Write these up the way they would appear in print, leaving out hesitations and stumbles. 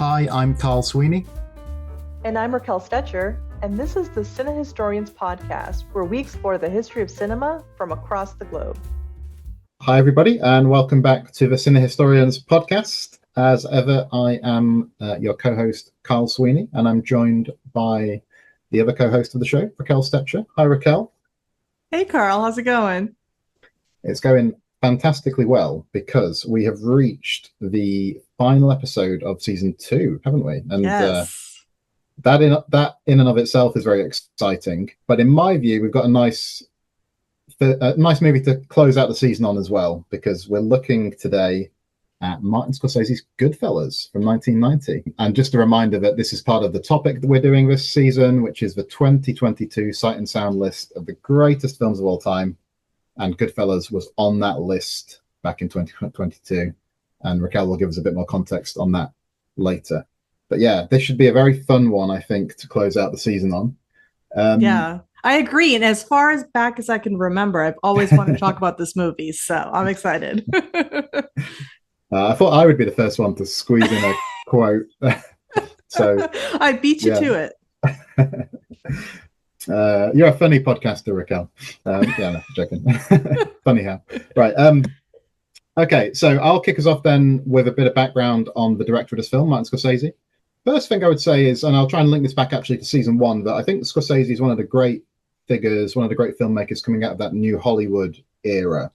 Hi, I'm Carl Sweeney. And I'm Raquel Stecher, and this is the CineHistorians podcast, where we explore the history of cinema from across the globe. Hi, everybody, and welcome back to the CineHistorians podcast. As ever, I am your co-host, Carl Sweeney, and I'm joined by the other co-host of the show, Raquel Stecher. Hi, Raquel. Hey, Carl. How's it going? It's going fantastically well because we have reached the final episode of season 2, haven't we? And yes. That in and of itself is very exciting. But in my view, we've got a nice movie to close out the season on as well, because we're looking today at Martin Scorsese's GoodFellas from 1990. And just a reminder that this is part of the topic that we're doing this season, which is the 2022 Sight and Sound list of the greatest films of all time. And GoodFellas was on that list back in 2022. And Raquel will give us a bit more context on that later. But yeah, this should be a very fun one, I think, to close out the season on. Yeah, I agree. And as far as back as I can remember, I've always wanted to talk about this movie. So I'm excited. I thought I would be the first one to squeeze in a quote. So I beat you to it. You're a funny podcaster, Raquel. Yeah, no, joking. Funny how. Right. Okay, so I'll kick us off then with a bit of background on the director of this film, Martin Scorsese. First thing I would say is, and I'll try and link this back actually to season 1, that I think Scorsese is one of the great figures, one of the great filmmakers coming out of that New Hollywood era.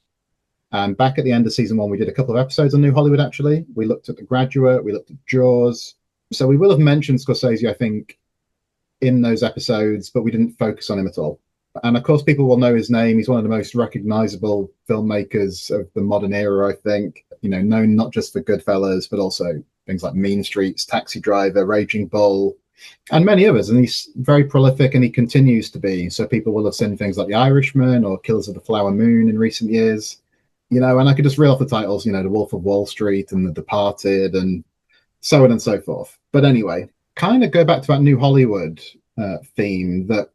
And back at the end of season 1, we did a couple of episodes on New Hollywood, actually. We looked at The Graduate, we looked at Jaws. So we will have mentioned Scorsese, I think, in those episodes, but we didn't focus on him at all. And of course, people will know his name. He's one of the most recognizable filmmakers of the modern era, I think. You know, known not just for GoodFellas, but also things like Mean Streets, Taxi Driver, Raging Bull, and many others. And he's very prolific, and he continues to be. So people will have seen things like The Irishman or Killers of the Flower Moon in recent years. You know, and I could just reel off the titles, you know, The Wolf of Wall Street and The Departed and so on and so forth. But anyway, kind of go back to that New Hollywood theme, that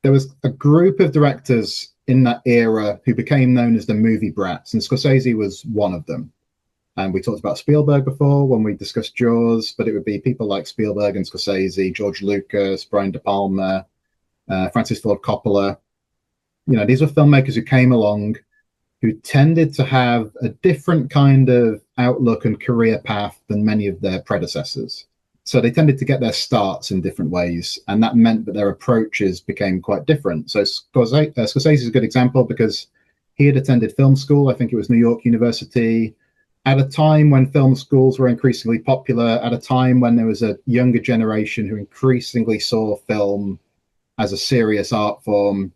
there was a group of directors in that era who became known as the movie brats, and Scorsese was one of them. And we talked about Spielberg before when we discussed Jaws, but it would be people like Spielberg and Scorsese, George Lucas, Brian De Palma, Francis Ford Coppola. You know, these were filmmakers who came along who tended to have a different kind of outlook and career path than many of their predecessors. So they tended to get their starts in different ways, and that meant that their approaches became quite different. So Scorsese is a good example because he had attended film school. I think it was New York University, at a time when film schools were increasingly popular, at a time when there was a younger generation who increasingly saw film as a serious art form.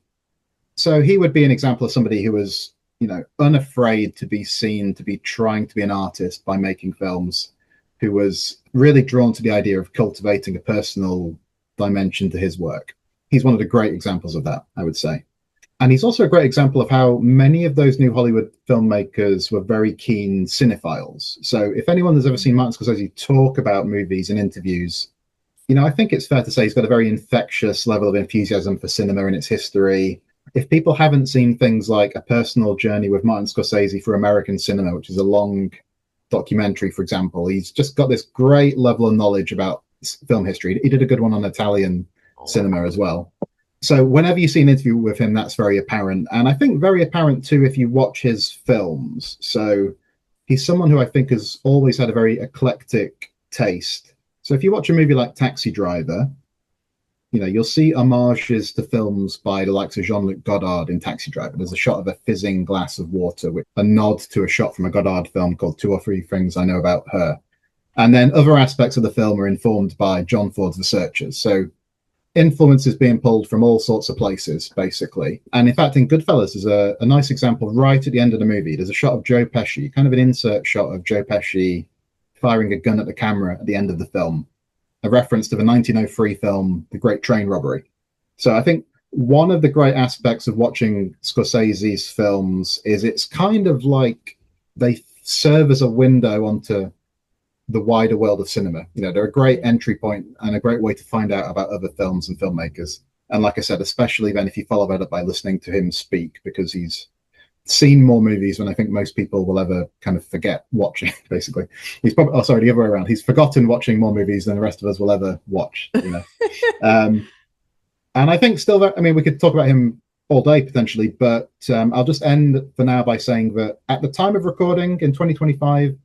So he would be an example of somebody who was, you know, unafraid to be seen, to be trying to be an artist by making films, who was really drawn to the idea of cultivating a personal dimension to his work. He's one of the great examples of that, I would say. And he's also a great example of how many of those New Hollywood filmmakers were very keen cinephiles. So if anyone has ever seen Martin Scorsese talk about movies in interviews, you know, I think it's fair to say he's got a very infectious level of enthusiasm for cinema and its history. If people haven't seen things like A Personal Journey with Martin Scorsese for American Cinema, which is a long documentary, for example, he's just got this great level of knowledge about film history. He did a good one on Italian cinema as well. So whenever you see an interview with him, that's very apparent. And I think very apparent too if you watch his films. So he's someone who I think has always had a very eclectic taste. So if you watch a movie like Taxi Driver, you know, you'll see homages to films by the likes of Jean-Luc Godard in Taxi Driver. There's a shot of a fizzing glass of water, with a nod to a shot from a Godard film called 2 or 3 Things I Know About Her. And then other aspects of the film are informed by John Ford's The Searchers. So influence is being pulled from all sorts of places, basically. And in fact, in GoodFellas, there's a nice example right at the end of the movie. There's a shot of Joe Pesci, kind of an insert shot of Joe Pesci firing a gun at the camera at the end of the film, a reference to the 1903 film, The Great Train Robbery. So I think one of the great aspects of watching Scorsese's films is it's kind of like they serve as a window onto the wider world of cinema. You know, they're a great entry point and a great way to find out about other films and filmmakers. And like I said, especially then if you follow that up by listening to him speak, because he's seen more movies than I think most people will ever kind of forget watching. Basically, he's probably the other way around. He's forgotten watching more movies than the rest of us will ever watch. And I think still that, I mean, we could talk about him all day potentially, but I'll just end for now by saying that at the time of recording in 2025,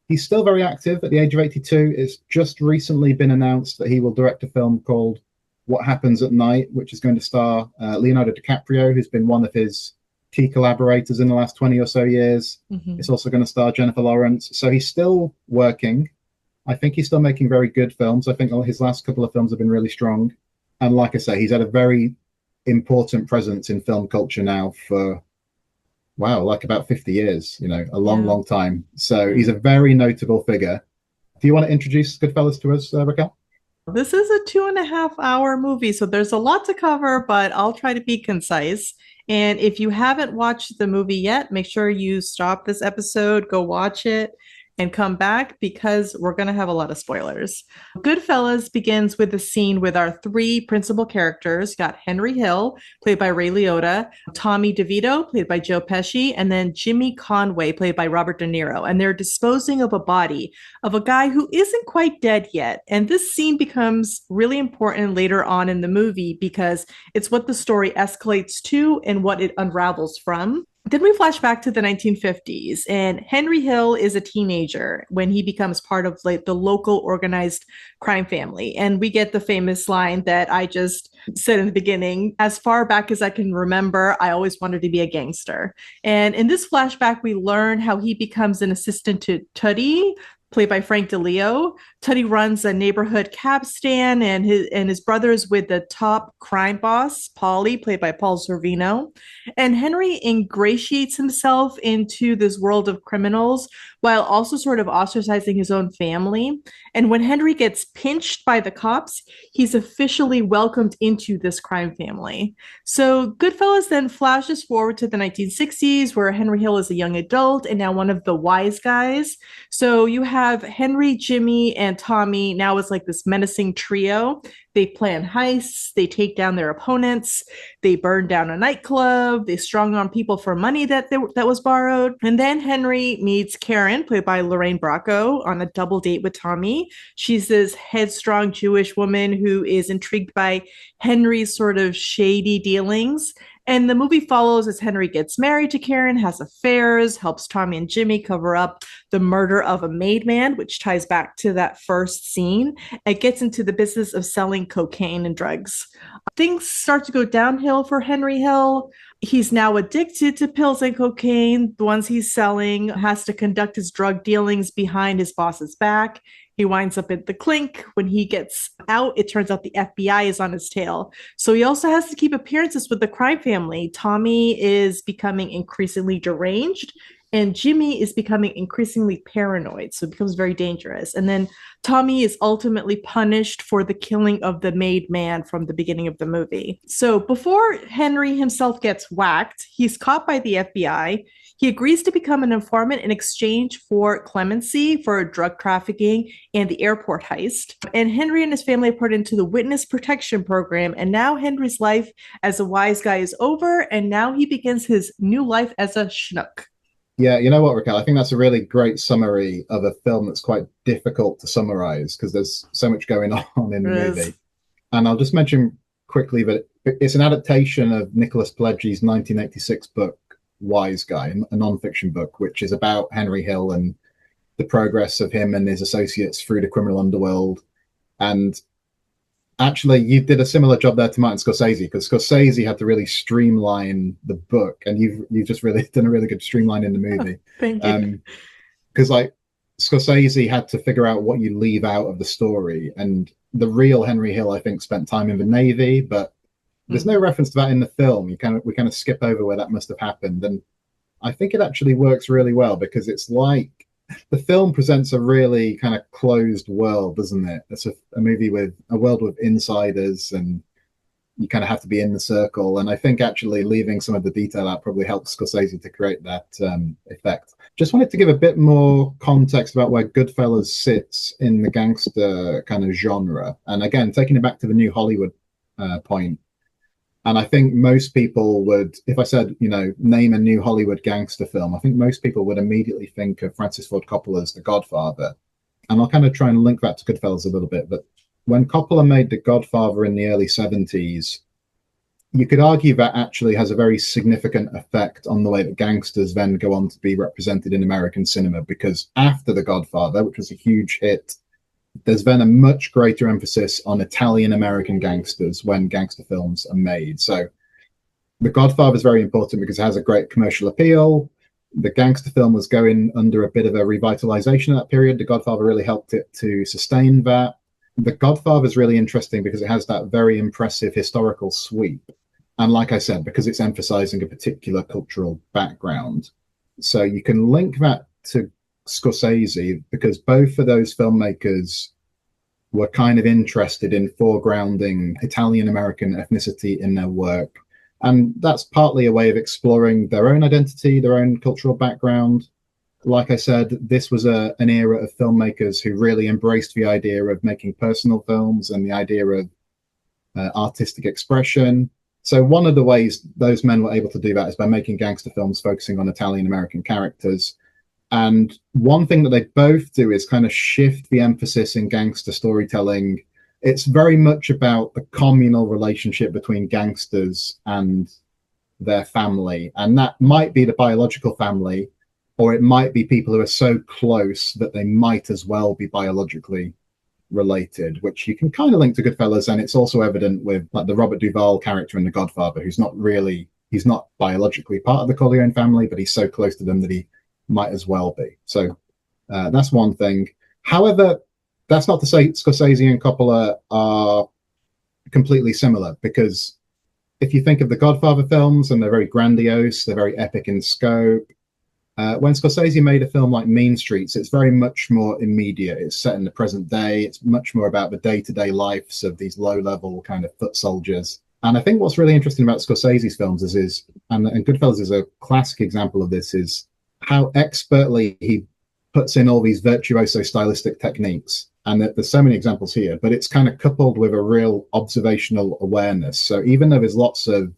he's still very active at the age of 82. It's just recently been announced that he will direct a film called What Happens at Night, which is going to star Leonardo DiCaprio, who's been one of his key collaborators in the last 20 or so years. It's also going to star Jennifer Lawrence. So he's still working. I think he's still making very good films. I think his last couple of films have been really strong. And like I say, he's had a very important presence in film culture now for, wow, like about 50 years, a long time. So he's a very notable figure. Do you want to introduce GoodFellas to us, Raquel? This is a 2.5-hour movie, so there's a lot to cover, but I'll try to be concise. And if you haven't watched the movie yet, make sure you stop this episode, go watch it, and come back because we're going to have a lot of spoilers. GoodFellas begins with a scene with our three principal characters. You got Henry Hill, played by Ray Liotta, Tommy DeVito, played by Joe Pesci, and then Jimmy Conway, played by Robert De Niro. And they're disposing of a body of a guy who isn't quite dead yet. And this scene becomes really important later on in the movie because it's what the story escalates to and what it unravels from. Then we flash back to the 1950s, and Henry Hill is a teenager when he becomes part of the local organized crime family. And we get the famous line that I just said in the beginning, as far back as I can remember, I always wanted to be a gangster. And in this flashback, we learn how he becomes an assistant to Tuddy, played by Frank DeLeo. Tuddy runs a neighborhood cab stand, and his brother is with the top crime boss, Paulie, played by Paul Sorvino. And Henry ingratiates himself into this world of criminals while also sort of ostracizing his own family. And when Henry gets pinched by the cops, he's officially welcomed into this crime family. So GoodFellas then flashes forward to the 1960s, where Henry Hill is a young adult and now one of the wise guys. So you have Henry, Jimmy, and Tommy now as like this menacing trio. They plan heists, they take down their opponents, they burn down a nightclub, they strong arm people for money that was borrowed. And then Henry meets Karen, played by Lorraine Bracco, on a double date with Tommy. She's this headstrong Jewish woman who is intrigued by Henry's sort of shady dealings. And the movie follows as Henry gets married to Karen, has affairs, helps Tommy and Jimmy cover up the murder of a maid man, which ties back to that first scene. It gets into the business of selling cocaine and drugs. Things start to go downhill for Henry Hill. He's now addicted to pills and cocaine. The ones he's selling, has to conduct his drug dealings behind his boss's back. He winds up at the clink. When he gets out, it turns out the FBI is on his tail. So he also has to keep appearances with the crime family. Tommy is becoming increasingly deranged, and Jimmy is becoming increasingly paranoid. So it becomes very dangerous. And then Tommy is ultimately punished for the killing of the maid man from the beginning of the movie. So before Henry himself gets whacked, he's caught by the FBI. He agrees to become an informant in exchange for clemency for drug trafficking and the airport heist. And Henry and his family are put into the witness protection program. And now Henry's life as a wise guy is over. And now he begins his new life as a schnook. Yeah, you know what, Raquel? I think that's a really great summary of a film that's quite difficult to summarize because there's so much going on in the movie. And I'll just mention quickly that it's an adaptation of Nicholas Pileggi's 1986 book, Wise Guy, a non-fiction book, which is about Henry Hill and the progress of him and his associates through the criminal underworld. And actually, you did a similar job there to Martin Scorsese, because Scorsese had to really streamline the book, and you've just really done a really good streamline in the movie. Thank you. Because Scorsese had to figure out what you leave out of the story, and the real Henry Hill, I think, spent time in the Navy, but there's no reference to that in the film. We kind of skip over where that must have happened, and I think it actually works really well because it's like the film presents a really kind of closed world, doesn't it? It's a movie with a world with insiders, and you kind of have to be in the circle. And I think actually leaving some of the detail out probably helps Scorsese to create that effect. Just wanted to give a bit more context about where GoodFellas sits in the gangster kind of genre. And again, taking it back to the new Hollywood point, And I think most people would, if I said, name a new Hollywood gangster film, I think most people would immediately think of Francis Ford Coppola's The Godfather. And I'll kind of try and link that to Goodfellas a little bit. But when Coppola made The Godfather in the early 70s, you could argue that actually has a very significant effect on the way that gangsters then go on to be represented in American cinema, because after The Godfather, which was a huge hit, there's then a much greater emphasis on Italian-American gangsters when gangster films are made. So The Godfather is very important because it has a great commercial appeal. The gangster film was going under a bit of a revitalization at that period. The Godfather really helped it to sustain that. The Godfather is really interesting because it has that very impressive historical sweep. And like I said, because it's emphasizing a particular cultural background. So you can link that to Scorsese because both of those filmmakers were kind of interested in foregrounding Italian-American ethnicity in their work. And that's partly a way of exploring their own identity, their own cultural background. Like I said, this was an era of filmmakers who really embraced the idea of making personal films and the idea of artistic expression. So one of the ways those men were able to do that is by making gangster films focusing on Italian-American characters. And one thing that they both do is kind of shift the emphasis in gangster storytelling. It's very much about the communal relationship between gangsters and their family. And that might be the biological family, or it might be people who are so close that they might as well be biologically related, which you can kind of link to Goodfellas. And it's also evident with like the Robert Duvall character in The Godfather, he's not biologically part of the Corleone family, but he's so close to them that he might as well be. So that's one thing. However, that's not to say Scorsese and Coppola are completely similar, because if you think of the Godfather films, and they're very grandiose, they're very epic in scope. When Scorsese made a film like Mean Streets, it's very much more immediate. It's set in the present day. It's much more about the day-to-day lives of these low-level kind of foot soldiers. And I think what's really interesting about Scorsese's films and Goodfellas is a classic example of this, is how expertly he puts in all these virtuoso stylistic techniques. And there's so many examples here, but it's kind of coupled with a real observational awareness. So even though there's lots of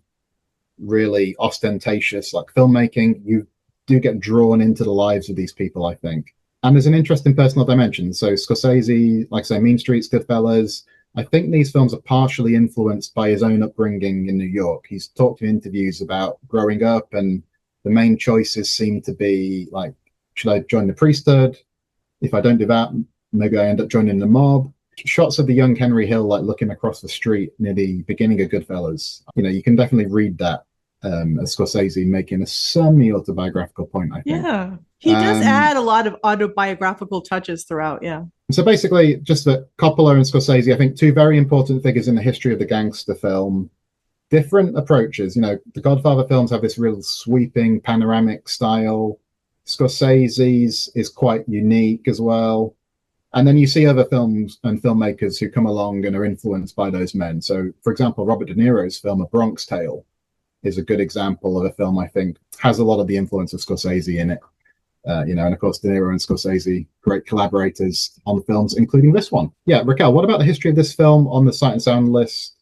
really ostentatious like filmmaking, you do get drawn into the lives of these people, I think. And there's an interesting personal dimension. So Scorsese, like I say, Mean Streets, Goodfellas, I think these films are partially influenced by his own upbringing in New York. He's talked in interviews about growing up, and the main choices seem to be like, should I join the priesthood? If I don't do that, maybe I end up joining the mob. Shots of the young Henry Hill like looking across the street near the beginning of Goodfellas, you can definitely read that as Scorsese making a semi-autobiographical point, I think. Yeah, he does add a lot of autobiographical touches throughout, yeah. So basically, just that Coppola and Scorsese, I think, two very important figures in the history of the gangster film. Different approaches. The Godfather films have this real sweeping panoramic style. Scorsese's is quite unique as well. And then you see other films and filmmakers who come along and are influenced by those men. So, for example, Robert De Niro's film, A Bronx Tale, is a good example of a film I think has a lot of the influence of Scorsese in it. And of course, De Niro and Scorsese, great collaborators on the films, including this one. Yeah, Raquel, what about the history of this film on the Sight and Sound list,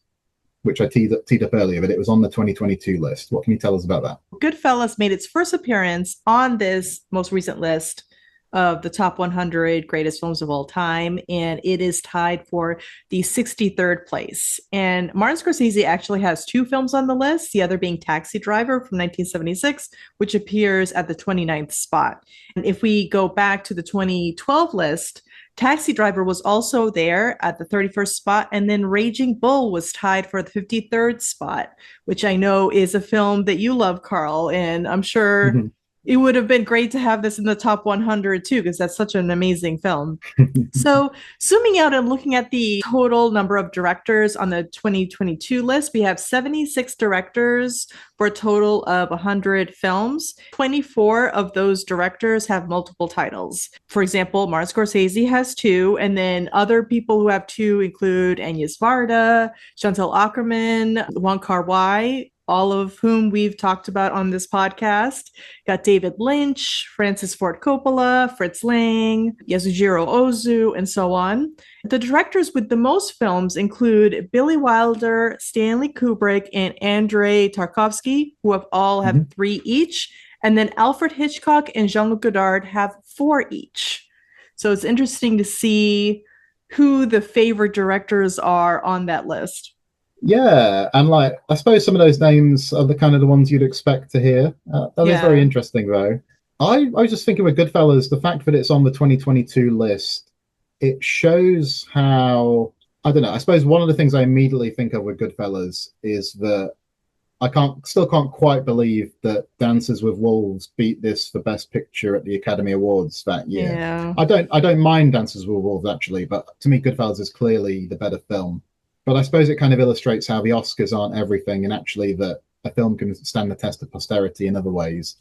which I teed up earlier, but it was on the 2022 list. What can you tell us about that? Goodfellas made its first appearance on this most recent list of the top 100 greatest films of all time, and it is tied for the 63rd place. And Martin Scorsese actually has two films on the list, the other being Taxi Driver from 1976, which appears at the 29th spot. And if we go back to the 2012 list, Taxi Driver was also there at the 31st spot, and then Raging Bull was tied for the 53rd spot, which I know is a film that you love, Carl, and I'm sure it would have been great to have this in the top 100 too, because that's such an amazing film. So zooming out and looking at the total number of directors on the 2022 list, we have 76 directors for a total of 100 films. 24 of those directors have multiple titles. For example, Martin Scorsese has two, and then other people who have two include Agnes Varda, Chantal Akerman, Wong Kar-wai, all of whom we've talked about on this podcast. Got David Lynch, Francis Ford Coppola, Fritz Lang, Yasujiro Ozu, and so on. The directors with the most films include Billy Wilder, Stanley Kubrick, and Andrei Tarkovsky, who have 3 each. And then Alfred Hitchcock and Jean-Luc Godard have 4 each. So it's interesting to see who the favorite directors are on that list. Yeah, and like I suppose some of those names are the kind of the ones you'd expect to hear. That is very interesting, though. I was just thinking with Goodfellas, the fact that it's on the 2022 list, it shows how, I don't know, I suppose one of the things I immediately think of with Goodfellas is that I still can't quite believe that Dances with Wolves beat this for Best Picture at the Academy Awards that year. Yeah. I don't mind Dances with Wolves, actually, but to me, Goodfellas is clearly the better film. But I suppose it kind of illustrates how the Oscars aren't everything, and actually that a film can stand the test of posterity in other ways.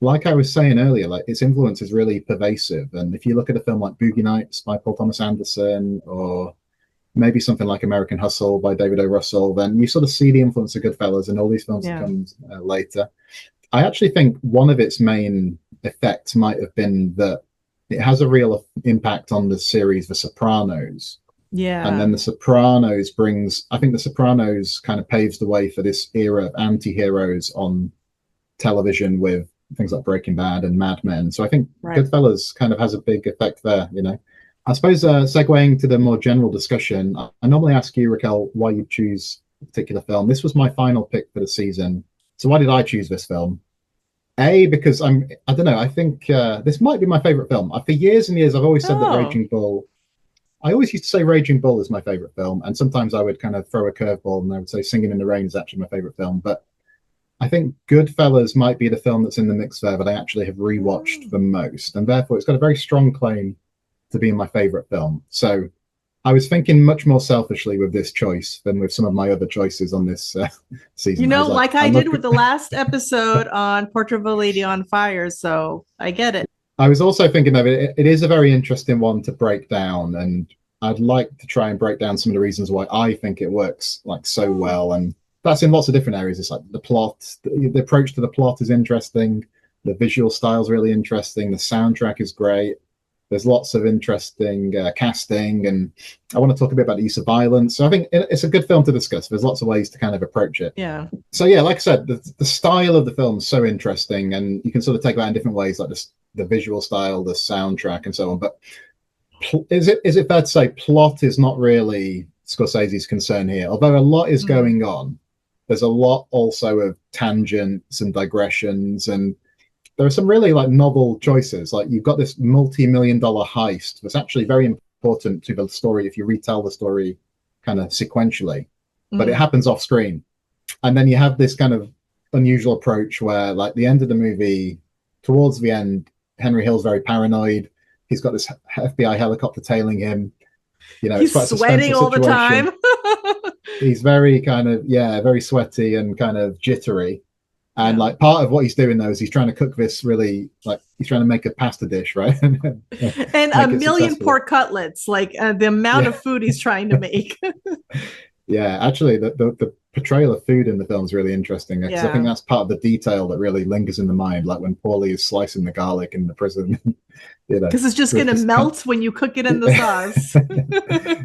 Like I was saying earlier, like its influence is really pervasive. And if you look at a film like Boogie Nights by Paul Thomas Anderson, or maybe something like American Hustle by David O. Russell, then you sort of see the influence of Goodfellas in all these films that come later. I actually think one of its main effects might have been that it has a real impact on the series The Sopranos. Yeah. And then The Sopranos I think The Sopranos kind of paves the way for this era of anti-heroes on television with things like Breaking Bad and Mad Men. So I think Goodfellas kind of has a big effect there, you know. I suppose segueing to the more general discussion, I normally ask you, Raquel, why you choose a particular film. This was my final pick for the season. So why did I choose this film? Because I don't know, I think this might be my favorite film. For years and years, I've always said that Raging Bull, I always used to say Raging Bull is my favorite film. And sometimes I would kind of throw a curveball and I would say Singing in the Rain is actually my favorite film. But I think Goodfellas might be the film that's in the mix there that I actually have rewatched the most. And therefore, it's got a very strong claim to be my favorite film. So I was thinking much more selfishly with this choice than with some of my other choices on this season. You know, like I did with the last episode on Portrait of a Lady on Fire. So I get it. I was also thinking of it. It is a very interesting one to break down. And I'd like to try and break down some of the reasons why I think it works like so well. And that's in lots of different areas. It's like the plot, the approach to the plot is interesting. The visual style is really interesting. The soundtrack is great. There's lots of interesting casting, and I want to talk a bit about the use of violence. So I think it's a good film to discuss. There's lots of ways to kind of approach it. Yeah. So yeah, like I said, the style of the film is so interesting, and you can sort of take that in different ways, like the visual style, the soundtrack, and so on. But is it fair to say plot is not really Scorsese's concern here? Although a lot is going on, there's a lot also of tangents and digressions, and there are some really like novel choices. Like you've got this multi-million-dollar heist that's actually very important to the story if you retell the story kind of sequentially, but it happens off screen. And then you have this kind of unusual approach where like the end of the movie, towards the end, Henry Hill's very paranoid. He's got this FBI helicopter tailing him. You know, he's it's quite sweating all the time. He's very kind of, very sweaty and kind of jittery. And like part of what he's doing though is he's trying to cook this really like he's trying to make a pasta dish, right? and a million pork cutlets, like the amount of food he's trying to make. Yeah, actually, the portrayal of food in the film is really interesting because I think that's part of the detail that really lingers in the mind, like when Paulie is slicing the garlic in the prison. You know, because it's just going to melt when you cook it in the sauce.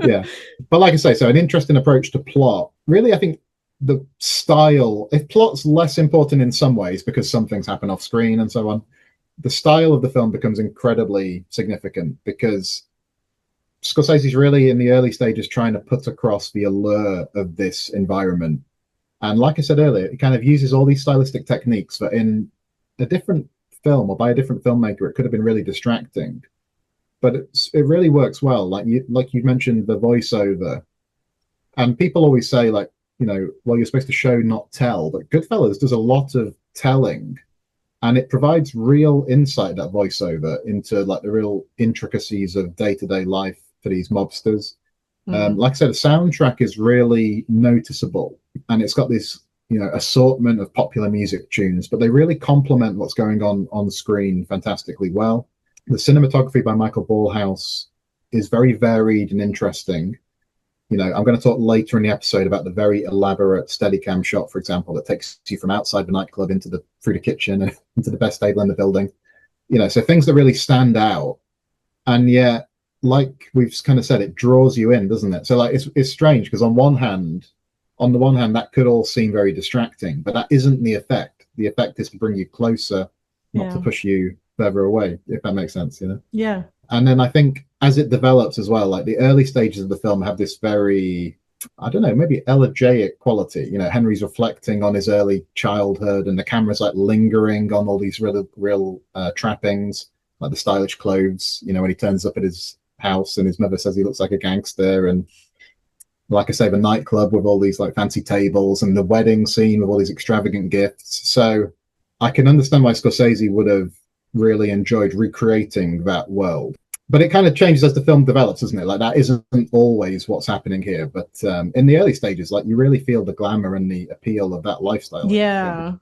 Yeah, but like I say, so an interesting approach to plot. Really, I think the style, if plot's less important in some ways because some things happen off screen and so on, the style of the film becomes incredibly significant because Scorsese's really in the early stages trying to put across the allure of this environment. And like I said earlier, it kind of uses all these stylistic techniques that in a different film or by a different filmmaker, it could have been really distracting. But it really works well. Like you mentioned the voiceover. And people always say like, you know, well, you're supposed to show, not tell. But Goodfellas does a lot of telling, and it provides real insight, that voiceover, into like the real intricacies of day-to-day life for these mobsters. Like I said, the soundtrack is really noticeable, and it's got this, you know, assortment of popular music tunes, but they really complement what's going on screen fantastically well. The cinematography by Michael Ballhaus is very varied and interesting. I'm going to talk later in the episode about the very elaborate Steadicam shot, for example, that takes you from outside the nightclub through the kitchen and into the best table in the building. So things that really stand out, and yet, like we've kind of said, it draws you in, doesn't it? So like it's strange because on the one hand, that could all seem very distracting, but that isn't the effect. The effect is to bring you closer, not to push you further away, if that makes sense. Yeah. And then I think as it develops as well, like the early stages of the film have this very, I don't know, maybe elegiac quality. Henry's reflecting on his early childhood, and the camera's like lingering on all these real trappings, like the stylish clothes. When he turns up at his house and his mother says he looks like a gangster, and like I say, the nightclub with all these like fancy tables, and the wedding scene with all these extravagant gifts. So I can understand why Scorsese would have really enjoyed recreating that world. But it kind of changes as the film develops, doesn't it? Like that isn't always what's happening here. But in the early stages, like you really feel the glamour and the appeal of that lifestyle. Yeah.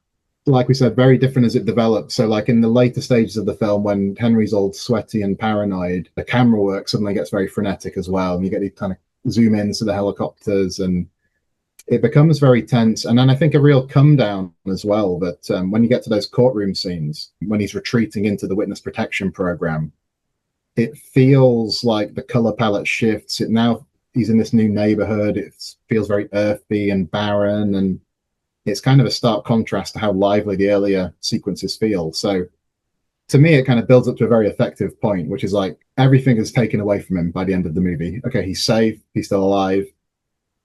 Like we said, very different as it develops. So like in the later stages of the film, when Henry's all sweaty and paranoid, the camera work suddenly gets very frenetic as well. And you get these kind of zoom ins to the helicopters, and it becomes very tense. And then I think a real come down as well, that when you get to those courtroom scenes, when he's retreating into the witness protection program, it feels like the color palette shifts. Now he's in this new neighborhood. It feels very earthy and barren, and it's kind of a stark contrast to how lively the earlier sequences feel. So to me, it kind of builds up to a very effective point, which is like everything is taken away from him by the end of the movie. Okay, he's safe, he's still alive,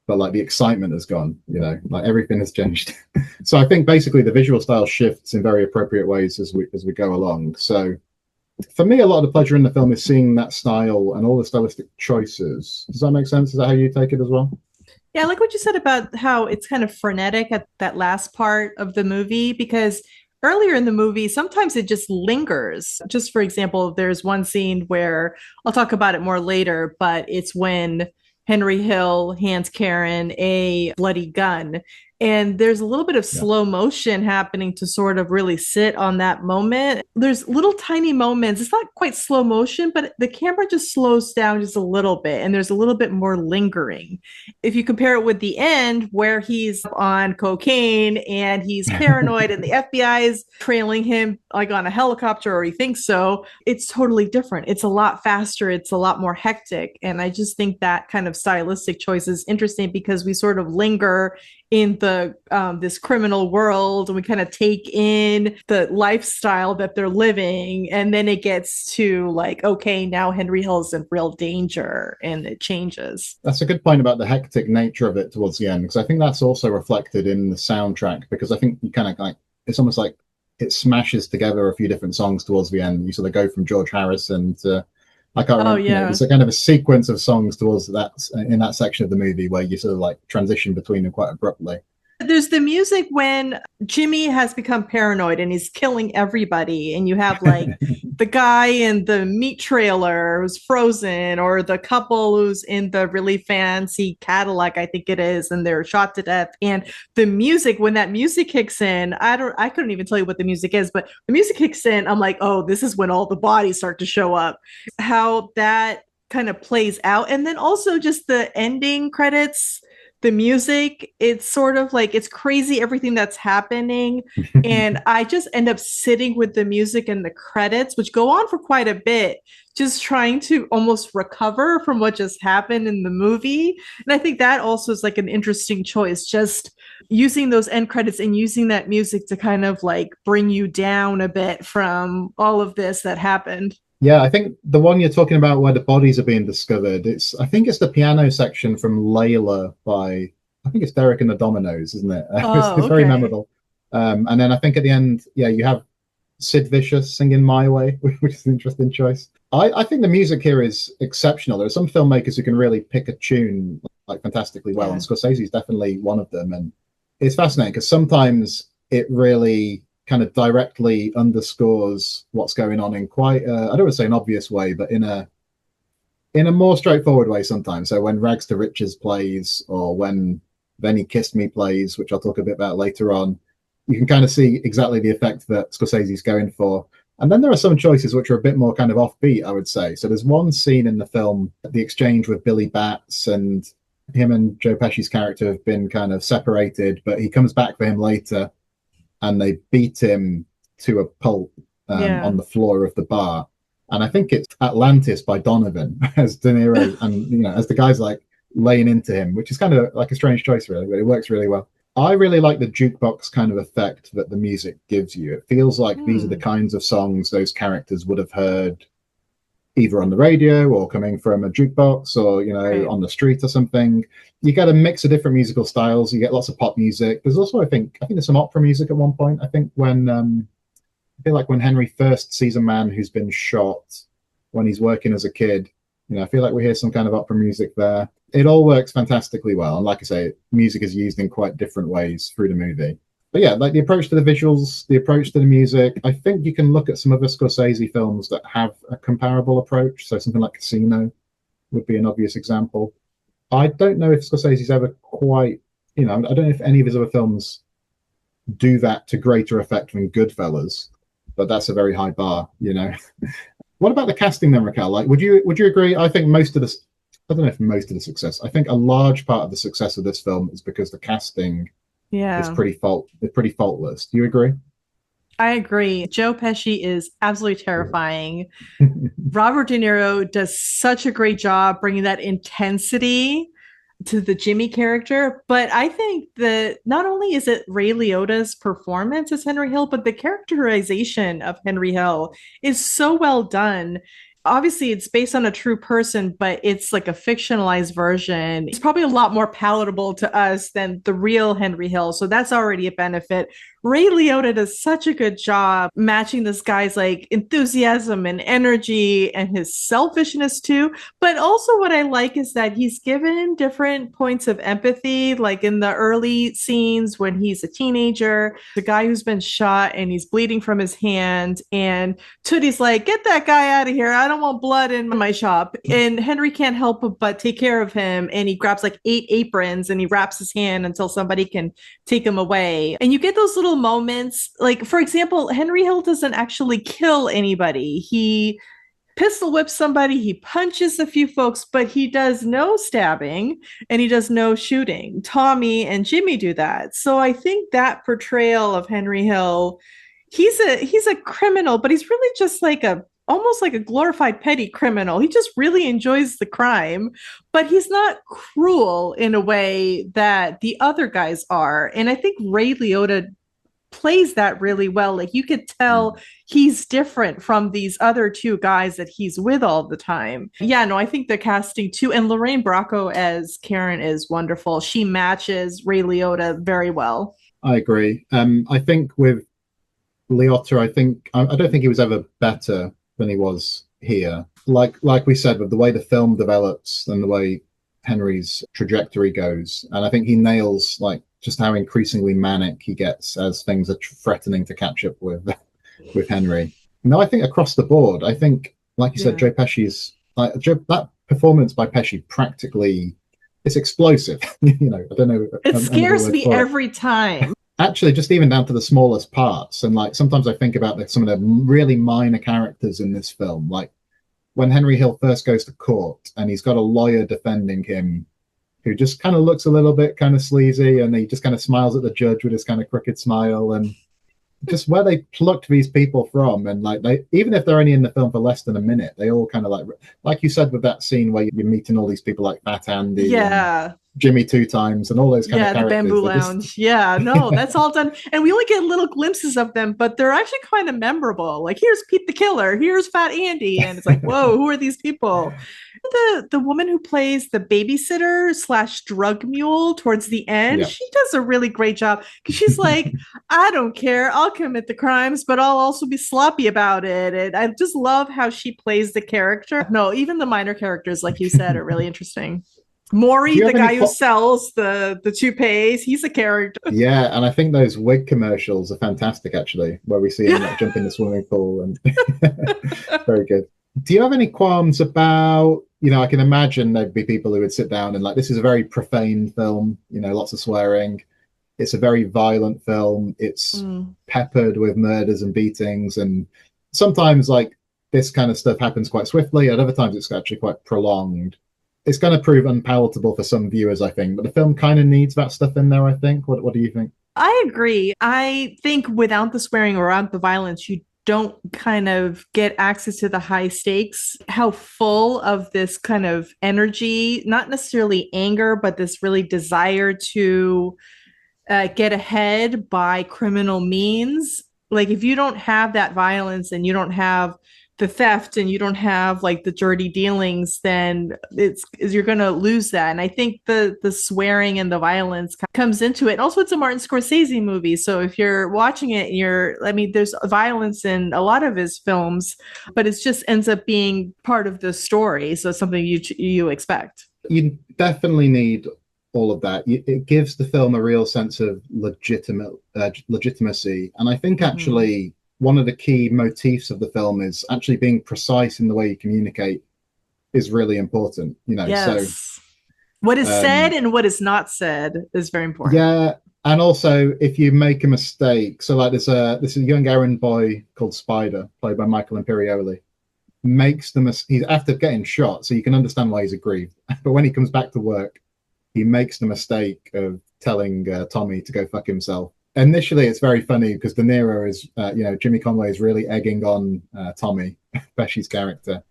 but like the excitement has gone, like everything has changed. So I think basically the visual style shifts in very appropriate ways as we go along. So for me, a lot of the pleasure in the film is seeing that style and all the stylistic choices. Does that make sense? Is that how you take it as well? Yeah, I like what you said about how it's kind of frenetic at that last part of the movie, because earlier in the movie, sometimes it just lingers. Just for example, there's one scene where I'll talk about it more later, but it's when Henry Hill hands Karen a bloody gun. And there's a little bit of slow motion happening to sort of really sit on that moment. There's little tiny moments. It's not quite slow motion, but the camera just slows down just a little bit. And there's a little bit more lingering. If you compare it with the end where he's on cocaine and he's paranoid and the FBI is trailing him like on a helicopter, or he thinks so, it's totally different. It's a lot faster. It's a lot more hectic. And I just think that kind of stylistic choice is interesting because we sort of linger in the this criminal world, and we kind of take in the lifestyle that they're living, and then it gets to like, okay, now Henry Hill's in real danger, and it changes. That's a good point about the hectic nature of it towards the end, because I think that's also reflected in the soundtrack, because I think you kind of like, it's almost like it smashes together a few different songs towards the end. You sort of go from George Harrison to, I can't remember. It's a kind of a sequence of songs towards that in that section of the movie where you sort of like transition between them quite abruptly. There's the music when Jimmy has become paranoid and he's killing everybody, and you have like the guy in the meat trailer who's frozen, or the couple who's in the really fancy Cadillac, I think it is, and they're shot to death. And the music, when that music kicks in, I couldn't even tell you what the music is, but the music kicks in, I'm like, oh, this is when all the bodies start to show up. How that kind of plays out. And then also just the ending credits, the music, it's sort of like, it's crazy everything that's happening. And I just end up sitting with the music and the credits, which go on for quite a bit, just trying to almost recover from what just happened in the movie. And I think that also is like an interesting choice, just using those end credits and using that music to kind of like bring you down a bit from all of this that happened. Yeah, I think the one you're talking about where the bodies are being discovered, I think it's the piano section from Layla by, I think it's Derek and the Dominoes, isn't it? It's very memorable. And then I think at the end, you have Sid Vicious singing My Way, which is an interesting choice. I think the music here is exceptional. There are some filmmakers who can really pick a tune like fantastically well, and Scorsese is definitely one of them. And it's fascinating because sometimes it really kind of directly underscores what's going on in quite I don't want to say an obvious way, but in a more straightforward way sometimes. So when Rags to Riches plays, or when Then He Kissed Me plays, which I'll talk a bit about later on, you can kind of see exactly the effect that Scorsese's going for. And then there are some choices which are a bit more kind of offbeat, I would say. So there's one scene in the film, the exchange with Billy Batts and him and Joe Pesci's character have been kind of separated, but he comes back for him later, and they beat him to a pulp on the floor of the bar. And I think it's Atlantis by Donovan as De Niro, and as the guy's like laying into him, which is kind of like a strange choice, really, but it works really well. I really like the jukebox kind of effect that the music gives you. It feels like these are the kinds of songs those characters would have heard either on the radio or coming from a jukebox or, on the street or something. You get a mix of different musical styles. You get lots of pop music. There's also, I think there's some opera music at one point. I think when, I feel like when Henry first sees a man who's been shot when he's working as a kid, I feel like we hear some kind of opera music there. It all works fantastically well. And like I say, music is used in quite different ways through the movie. But yeah, like the approach to the visuals, the approach to the music, I think you can look at some other Scorsese films that have a comparable approach. So something like Casino would be an obvious example. I don't know if Scorsese's ever quite, I don't know if any of his other films do that to greater effect than Goodfellas, but that's a very high bar, What about the casting then, Raquel? Like, would you agree? I think most of this, I don't know if most of the success, I think a large part of the success of this film is because the casting is pretty faultless. Do you agree? I agree. Joe Pesci is absolutely terrifying. Robert De Niro does such a great job bringing that intensity to the Jimmy character. But I think that not only is it Ray Liotta's performance as Henry Hill, but the characterization of Henry Hill is so well done. Obviously, it's based on a true person, but it's like a fictionalized version. It's probably a lot more palatable to us than the real Henry Hill. So that's already a benefit. Ray Liotta does such a good job matching this guy's like enthusiasm and energy and his selfishness too. But also what I like is that he's given different points of empathy, like in the early scenes when he's a teenager, the guy who's been shot and he's bleeding from his hand. And Tootie's like, get that guy out of here. I don't want blood in my shop. And Henry can't help but take care of him. And he grabs like 8 aprons and he wraps his hand until somebody can take him away. And you get those little moments, like for example, Henry Hill doesn't actually kill anybody. He pistol whips somebody, he punches a few folks, but he does no stabbing and he does no shooting. Tommy and Jimmy do that. So I think that portrayal of Henry Hill, he's a criminal, but he's really just like almost like a glorified petty criminal. He just really enjoys the crime, but he's not cruel in a way that the other guys are. And I think Ray Liotta plays that really well. Like you could tell he's different from these other 2 guys that he's with all the time. Yeah, no, I think the casting too. And Lorraine Bracco as Karen is wonderful. She matches Ray Liotta very well. I agree. I think with Liotta, I don't think he was ever better than he was here. Like we said, with the way the film develops and the way Henry's trajectory goes, and I think he nails like just how increasingly manic he gets as things are threatening to catch up with Henry. No, I think across the board, I think, like you said, Joe Pesci's that performance by Pesci practically, it's explosive. I don't know. It scares me every time. Actually, just even down to the smallest parts. And like sometimes I think about some of the really minor characters in this film, like when Henry Hill first goes to court and he's got a lawyer defending him who just kind of looks a little bit kind of sleazy, and he just kind of smiles at the judge with his kind of crooked smile, and just where they plucked these people from. And like they, even if they're only in the film for less than a minute, they all kind of like you said with that scene where you're meeting all these people like Fat Andy, Jimmy 2 Times, and all those kind of characters. Yeah, the Bamboo Lounge. Yeah, no, that's all done. And we only get little glimpses of them, but they're actually kind of memorable. Like, here's Pete the Killer, here's Fat Andy, and it's like, whoa, who are these people? The woman who plays the babysitter / drug mule towards the end, she does a really great job, because she's like, I don't care, I'll commit the crimes, but I'll also be sloppy about it. And I just love how she plays the character. No, even the minor characters, like you said, are really interesting. Maury, the guy who sells the toupees, he's a character. Yeah, and I think those wig commercials are fantastic, actually, where we see him like, jump in the swimming pool. And very good. Do you have any qualms about, I can imagine there'd be people who would sit down and like, this is a very profane film, lots of swearing. It's a very violent film. It's peppered with murders and beatings. And sometimes like this kind of stuff happens quite swiftly. At other times it's actually quite prolonged. it's going to prove unpalatable for some viewers, I think, but the film kind of needs that stuff in there, I think. What do you think? I agree. I think without the swearing or without the violence, you don't kind of get access to the high stakes, how full of this kind of energy, not necessarily anger, but this really desire to get ahead by criminal means. Like if you don't have that violence and you don't have the theft and you don't have like the dirty dealings, then you're going to lose that. And I think the swearing and the violence comes into it. And also, it's a Martin Scorsese movie, so if you're watching it, there's violence in a lot of his films, but it just ends up being part of the story. So it's something you expect. You definitely need all of that. It gives the film a real sense of legitimacy, and I think actually one of the key motifs of the film is actually being precise in the way you communicate is really important. Yes. So what is said and what is not said is very important. Yeah, and also if you make a mistake, so like there's a young errand boy called Spider, played by Michael Imperioli, he's after getting shot, so you can understand why he's aggrieved. But when he comes back to work, he makes the mistake of telling Tommy to go fuck himself. Initially, it's very funny because De Niro is, Jimmy Conway is really egging on Tommy, Pesci's character.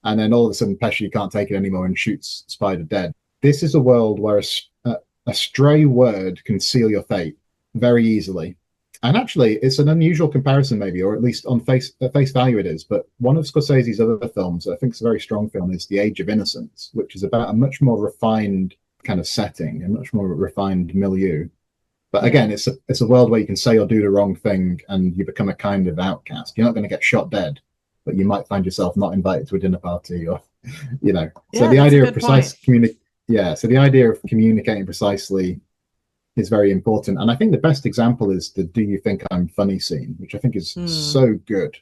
And then all of a sudden, Pesci can't take it anymore and shoots Spider dead. This is a world where a stray word can seal your fate very easily. And actually, it's an unusual comparison, maybe, or at least on face value it is. But one of Scorsese's other films, I think it's a very strong film, is The Age of Innocence, which is about a much more refined kind of setting, a much more refined milieu. But again, it's a world where you can say or do the wrong thing and you become a kind of outcast. You're not going to get shot dead, but you might find yourself not invited to a dinner party, or So the idea of the idea of communicating precisely is very important. And I think the best example is the "Do you think I'm funny" scene, which I think is so good.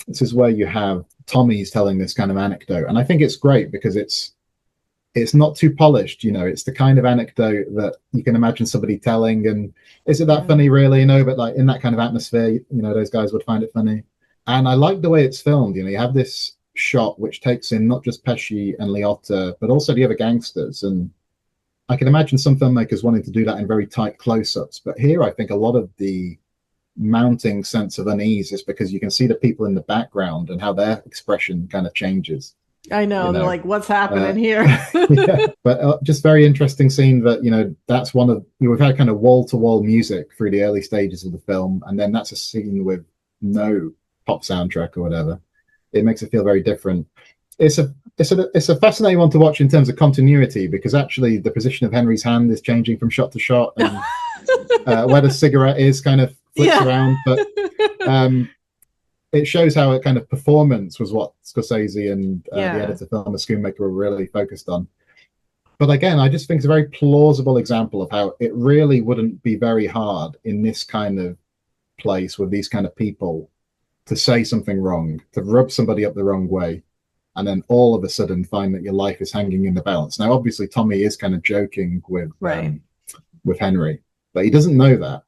This is where you have Tommy's telling this kind of anecdote, and I think it's great because it's not too polished, it's the kind of anecdote that you can imagine somebody telling, and is it that funny really? No, but like in that kind of atmosphere, those guys would find it funny. And I like the way it's filmed. You have this shot which takes in not just Pesci and Liotta, but also the other gangsters. And I can imagine some filmmakers wanting to do that in very tight close-ups. But here, I think a lot of the mounting sense of unease is because you can see the people in the background and how their expression kind of changes. I know, they're like, what's happening here? But just very interesting scene that, that's one of, we've had kind of wall-to-wall music through the early stages of the film, and then that's a scene with no pop soundtrack or whatever. It makes it feel very different. It's a fascinating one to watch in terms of continuity, because actually the position of Henry's hand is changing from shot to shot, and where the cigarette is kind of flips around, but it shows how a kind of performance was what Scorsese and the editor, film, and Schoonmaker were really focused on. But again, I just think it's a very plausible example of how it really wouldn't be very hard in this kind of place with these kind of people to say something wrong, to rub somebody up the wrong way, and then all of a sudden find that your life is hanging in the balance. Now, obviously, Tommy is kind of joking with Henry, but he doesn't know that.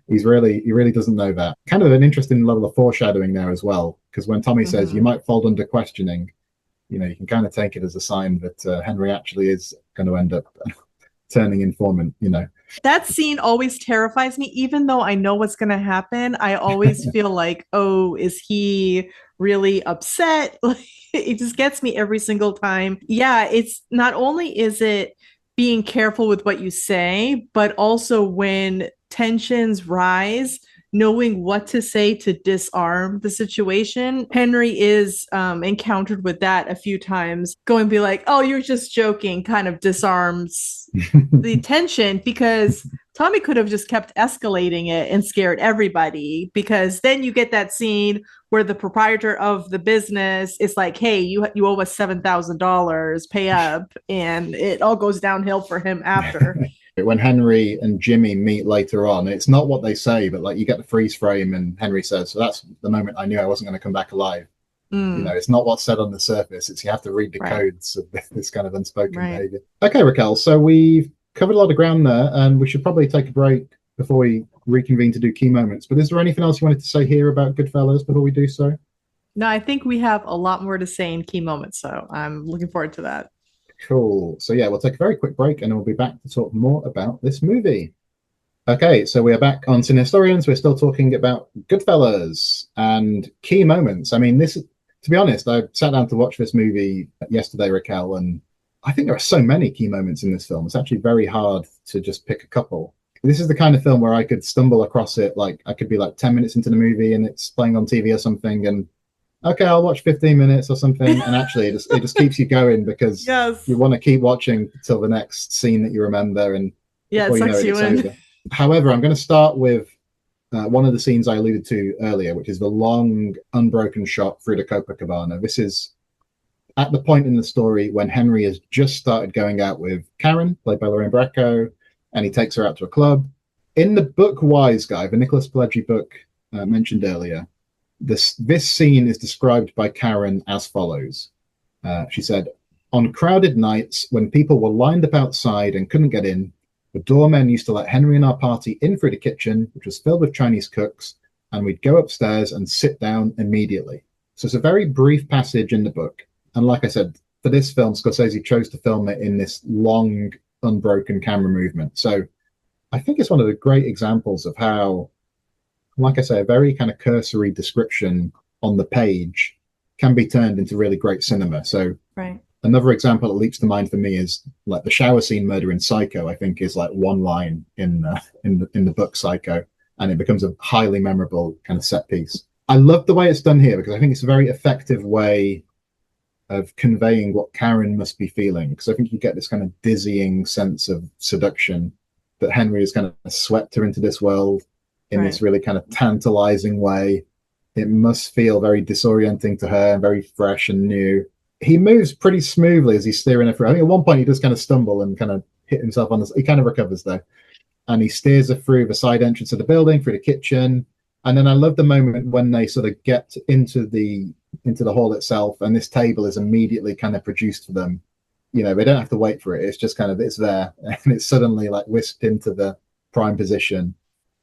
He really doesn't know that. Kind of an interesting level of foreshadowing there as well, because when Tommy says you might fall under questioning, you can kind of take it as a sign that Henry actually is going to end up turning informant. That scene always terrifies me, even though I know what's going to happen. I always feel like, oh, is he really upset? It just gets me every single time. Yeah, it's not only is it being careful with what you say, but also when tensions rise, knowing what to say to disarm the situation. Henry is encountered with that a few times. Go and be like, oh, you're just joking, kind of disarms the tension, because Tommy could have just kept escalating it and scared everybody, because then you get that scene where the proprietor of the business is like, hey, you owe us $7,000, pay up, and it all goes downhill for him after. When Henry and Jimmy meet later on, it's not what they say, but like you get the freeze frame and Henry says, so that's the moment I knew I wasn't going to come back alive. It's not what's said on the surface. It's you have to read the codes of this kind of unspoken behavior. Okay, Raquel, so we've covered a lot of ground there, and we should probably take a break before we reconvene to do key moments. But is there anything else you wanted to say here about GoodFellas before we do so? No, I think we have a lot more to say in key moments, so I'm looking forward to that. Cool. So yeah, we'll take a very quick break and we'll be back to talk more about this movie. Okay, so we are back on CineHistorians. We're still talking about GoodFellas and key moments. I mean, this, to be honest, I sat down to watch this movie yesterday, Raquel, and I think there are so many key moments in this film. It's actually very hard to just pick a couple. This is the kind of film where I could stumble across it, like I could be like 10 minutes into the movie and it's playing on TV or something, and okay, I'll watch 15 minutes or something, and actually it just keeps you going because Yes. you want to keep watching till the next scene that you remember, and Yeah, it before you know sucks it, you it's in. over. However, I'm going to start with one of the scenes I alluded to earlier, which is the long, unbroken shot through the Copacabana. This is at the point in the story when Henry has just started going out with Karen, played by Lorraine Bracco, and he takes her out to a club. In the book Wise Guy, the Nicholas Pileggi book mentioned earlier, this scene is described by Karen as follows. She said, "On crowded nights when people were lined up outside and couldn't get in, the doormen used to let Henry and our party in through the kitchen, which was filled with Chinese cooks, and we'd go upstairs and sit down immediately." So it's a very brief passage in the book. And like I said, for this film, Scorsese chose to film it in this long, unbroken camera movement. So I think it's one of the great examples of how, like I say, a very kind of cursory description on the page can be turned into really great cinema. So Right. another example that leaps to mind for me is like the shower scene murder in Psycho. I think is like one line in the book Psycho, and it becomes a highly memorable kind of set piece. I love the way it's done here because I think it's a very effective way of conveying what Karen must be feeling. Because I think you get this kind of dizzying sense of seduction that Henry has kind of swept her into this world in this really kind of tantalizing way. It must feel very disorienting to her and very fresh and new. He moves pretty smoothly as he's steering her through. I think at one point he does kind of stumble and kind of hit himself on this. He kind of recovers though. And he steers her through the side entrance of the building, through the kitchen. And then I love the moment when they sort of get into the hall itself, and this table is immediately kind of produced for them. You know, they don't have to wait for it. It's just kind of, it's there. And it's suddenly like whisked into the prime position.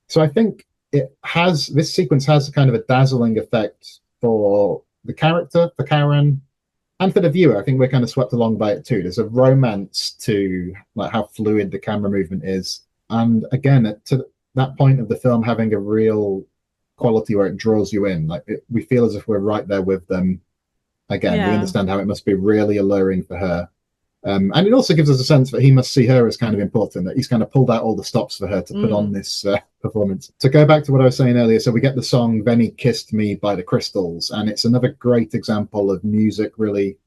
So I think this sequence has kind of a dazzling effect for the character, for Karen, and for the viewer. I think we're kind of swept along by it too. There's a romance to like how fluid the camera movement is. And again, to that point of the film having a real quality where it draws you in, like we feel as if we're right there with them. Again, we understand how it must be really alluring for her. And it also gives us a sense that he must see her as kind of important, that he's kind of pulled out all the stops for her to put on this performance. To go back to what I was saying earlier, so we get the song Then He Kissed Me by the Crystals, and it's another great example of music really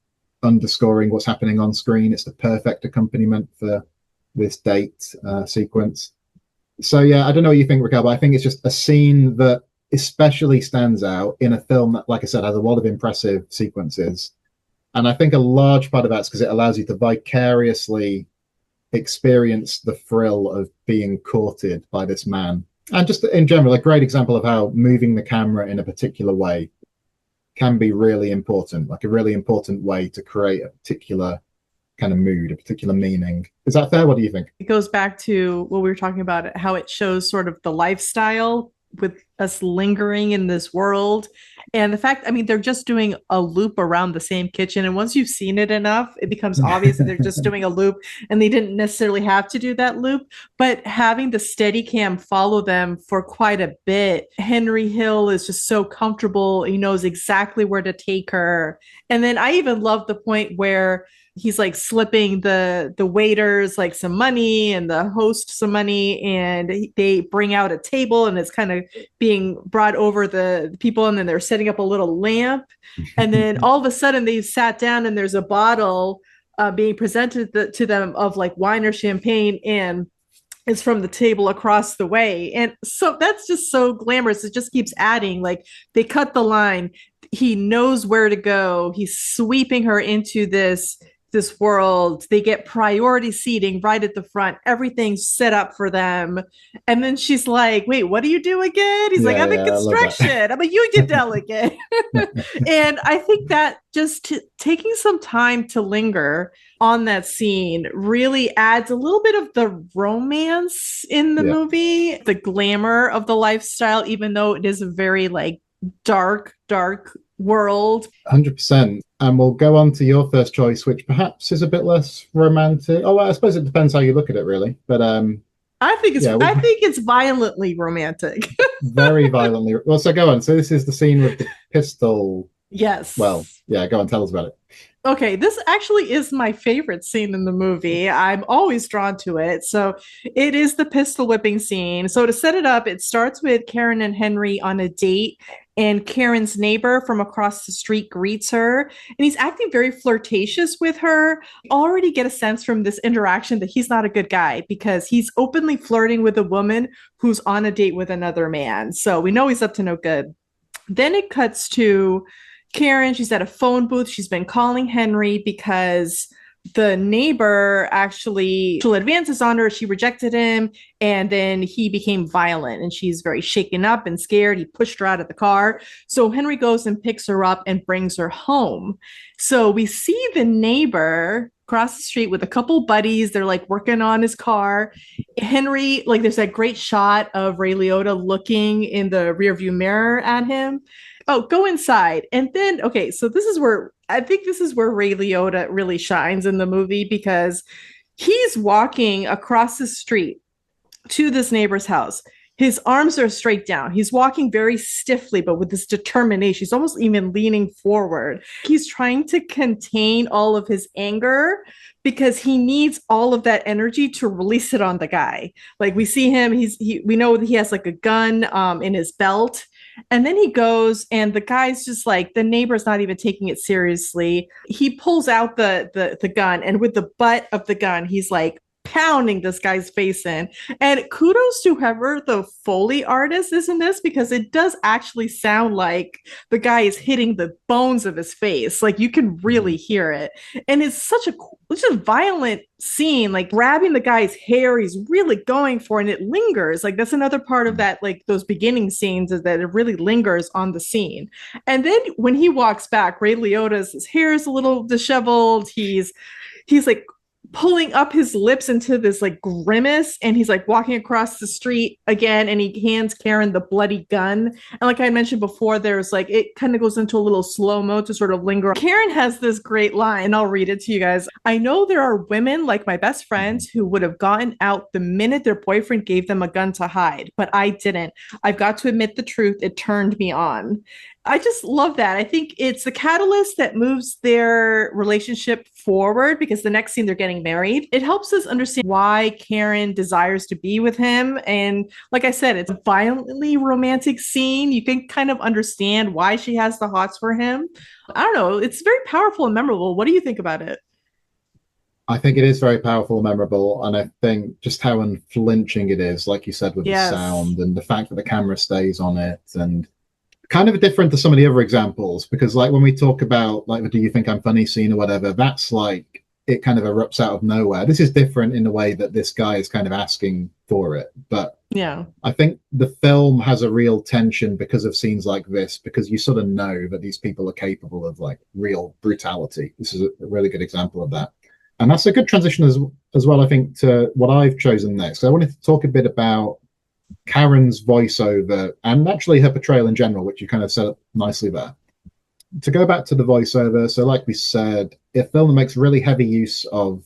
underscoring what's happening on screen. It's the perfect accompaniment for this date sequence. So yeah, I don't know what you think, Raquel, but I think it's just a scene that especially stands out in a film that, like I said, has a lot of impressive sequences. And I think a large part of that's because it allows you to vicariously experience the thrill of being courted by this man. And just in general, a great example of how moving the camera in a particular way can be really important, like a really important way to create a particular kind of mood, a particular meaning. Is that fair? What do you think? It goes back to what we were talking about, how it shows sort of the lifestyle with us lingering in this world. And the fact, I mean, they're just doing a loop around the same kitchen. And once you've seen it enough, it becomes obvious that they're just doing a loop and they didn't necessarily have to do that loop. But having the Steadicam follow them for quite a bit, Henry Hill is just so comfortable. He knows exactly where to take her. And then I even love the point where he's like slipping the waiters like some money and the host some money, and they bring out a table and it's kind of being brought over the people, and then they're setting up a little lamp, and then all of a sudden they've sat down and there's a bottle being presented to them of like wine or champagne, and it's from the table across the way. And so that's just so glamorous. It just keeps adding, like they cut the line, he knows where to go, he's sweeping her into this world. They get priority seating right at the front. Everything's set up for them. And then she's like, wait, what do you do again? He's like, I'm in construction. I'm a union delegate. And I think that just taking some time to linger on that scene really adds a little bit of the romance in the movie, the glamour of the lifestyle, even though it is a very like dark world. 100%. And we'll go on to your first choice, which perhaps is a bit less romantic. Oh, well, I suppose it depends how you look at it, really. But I think it's violently romantic. very violently. Well, so go on. So this is the scene with the pistol. Yes. Well, yeah, go on, tell us about it. Okay, this actually is my favorite scene in the movie. I'm always drawn to it. So it is the pistol whipping scene. So to set it up, it starts with Karen and Henry on a date, and Karen's neighbor from across the street greets her, and he's acting very flirtatious with her. Already get a sense from this interaction that he's not a good guy because he's openly flirting with a woman who's on a date with another man. So we know he's up to no good. Then it cuts to Karen. She's at a phone booth. She's been calling Henry because the neighbor actually advances on her. She rejected him, and then he became violent, and she's very shaken up and scared. He pushed her out of the car. So Henry goes and picks her up and brings her home. So we see the neighbor across the street with a couple buddies. They're like working on his car. Henry, like, there's that great shot of Ray Liotta looking in the rearview mirror at him. Oh, go inside. And then, okay, so this is where Ray Liotta really shines in the movie, because he's walking across the street to this neighbor's house. His arms are straight down. He's walking very stiffly, but with this determination. He's almost even leaning forward. He's trying to contain all of his anger because he needs all of that energy to release it on the guy. Like, we see him, we know that he has like a gun in his belt. And then he goes, and the guy's just like, the neighbor's not even taking it seriously. He pulls out the gun, and with the butt of the gun, he's like pounding this guy's face in. And kudos to whoever the Foley artist is in this, because it does actually sound like the guy is hitting the bones of his face. Like, you can really hear it. And it's such a violent scene, like grabbing the guy's hair. He's really going for it, and it lingers. Like, that's another part of that, like those beginning scenes, is that it really lingers on the scene. And then when he walks back, Ray Liotta's, his hair is a little disheveled. He's like pulling up his lips into this like grimace, and he's like walking across the street again, and he hands Karen the bloody gun. And like I mentioned before, there's like, it kind of goes into a little slow-mo to sort of linger. Karen has this great line, I'll read it to you guys. "I know there are women like my best friends who would have gotten out the minute their boyfriend gave them a gun to hide, but I didn't. I've got to admit the truth, it turned me on." I just love that. I think it's the catalyst that moves their relationship forward, because the next scene they're getting married. It helps us understand why Karen desires to be with him. And like I said, it's a violently romantic scene. You can kind of understand why she has the hots for him. I don't know. It's very powerful and memorable. What do you think about it? I think it is very powerful and memorable, and I think just how unflinching it is, like you said, with the sound and the fact that the camera stays on it, and kind of different to some of the other examples, because like when we talk about like the "do you think I'm funny" scene or whatever, that's like, it kind of erupts out of nowhere. This is different in the way that this guy is kind of asking for it. But yeah, I think the film has a real tension because of scenes like this, because you sort of know that these people are capable of like real brutality. This is a really good example of that. And that's a good transition as well, I think, to what I've chosen next. So I wanted to talk a bit about Karen's voiceover and actually her portrayal in general, which you kind of set up nicely there. To go back to the voiceover, so like we said, a film that makes really heavy use of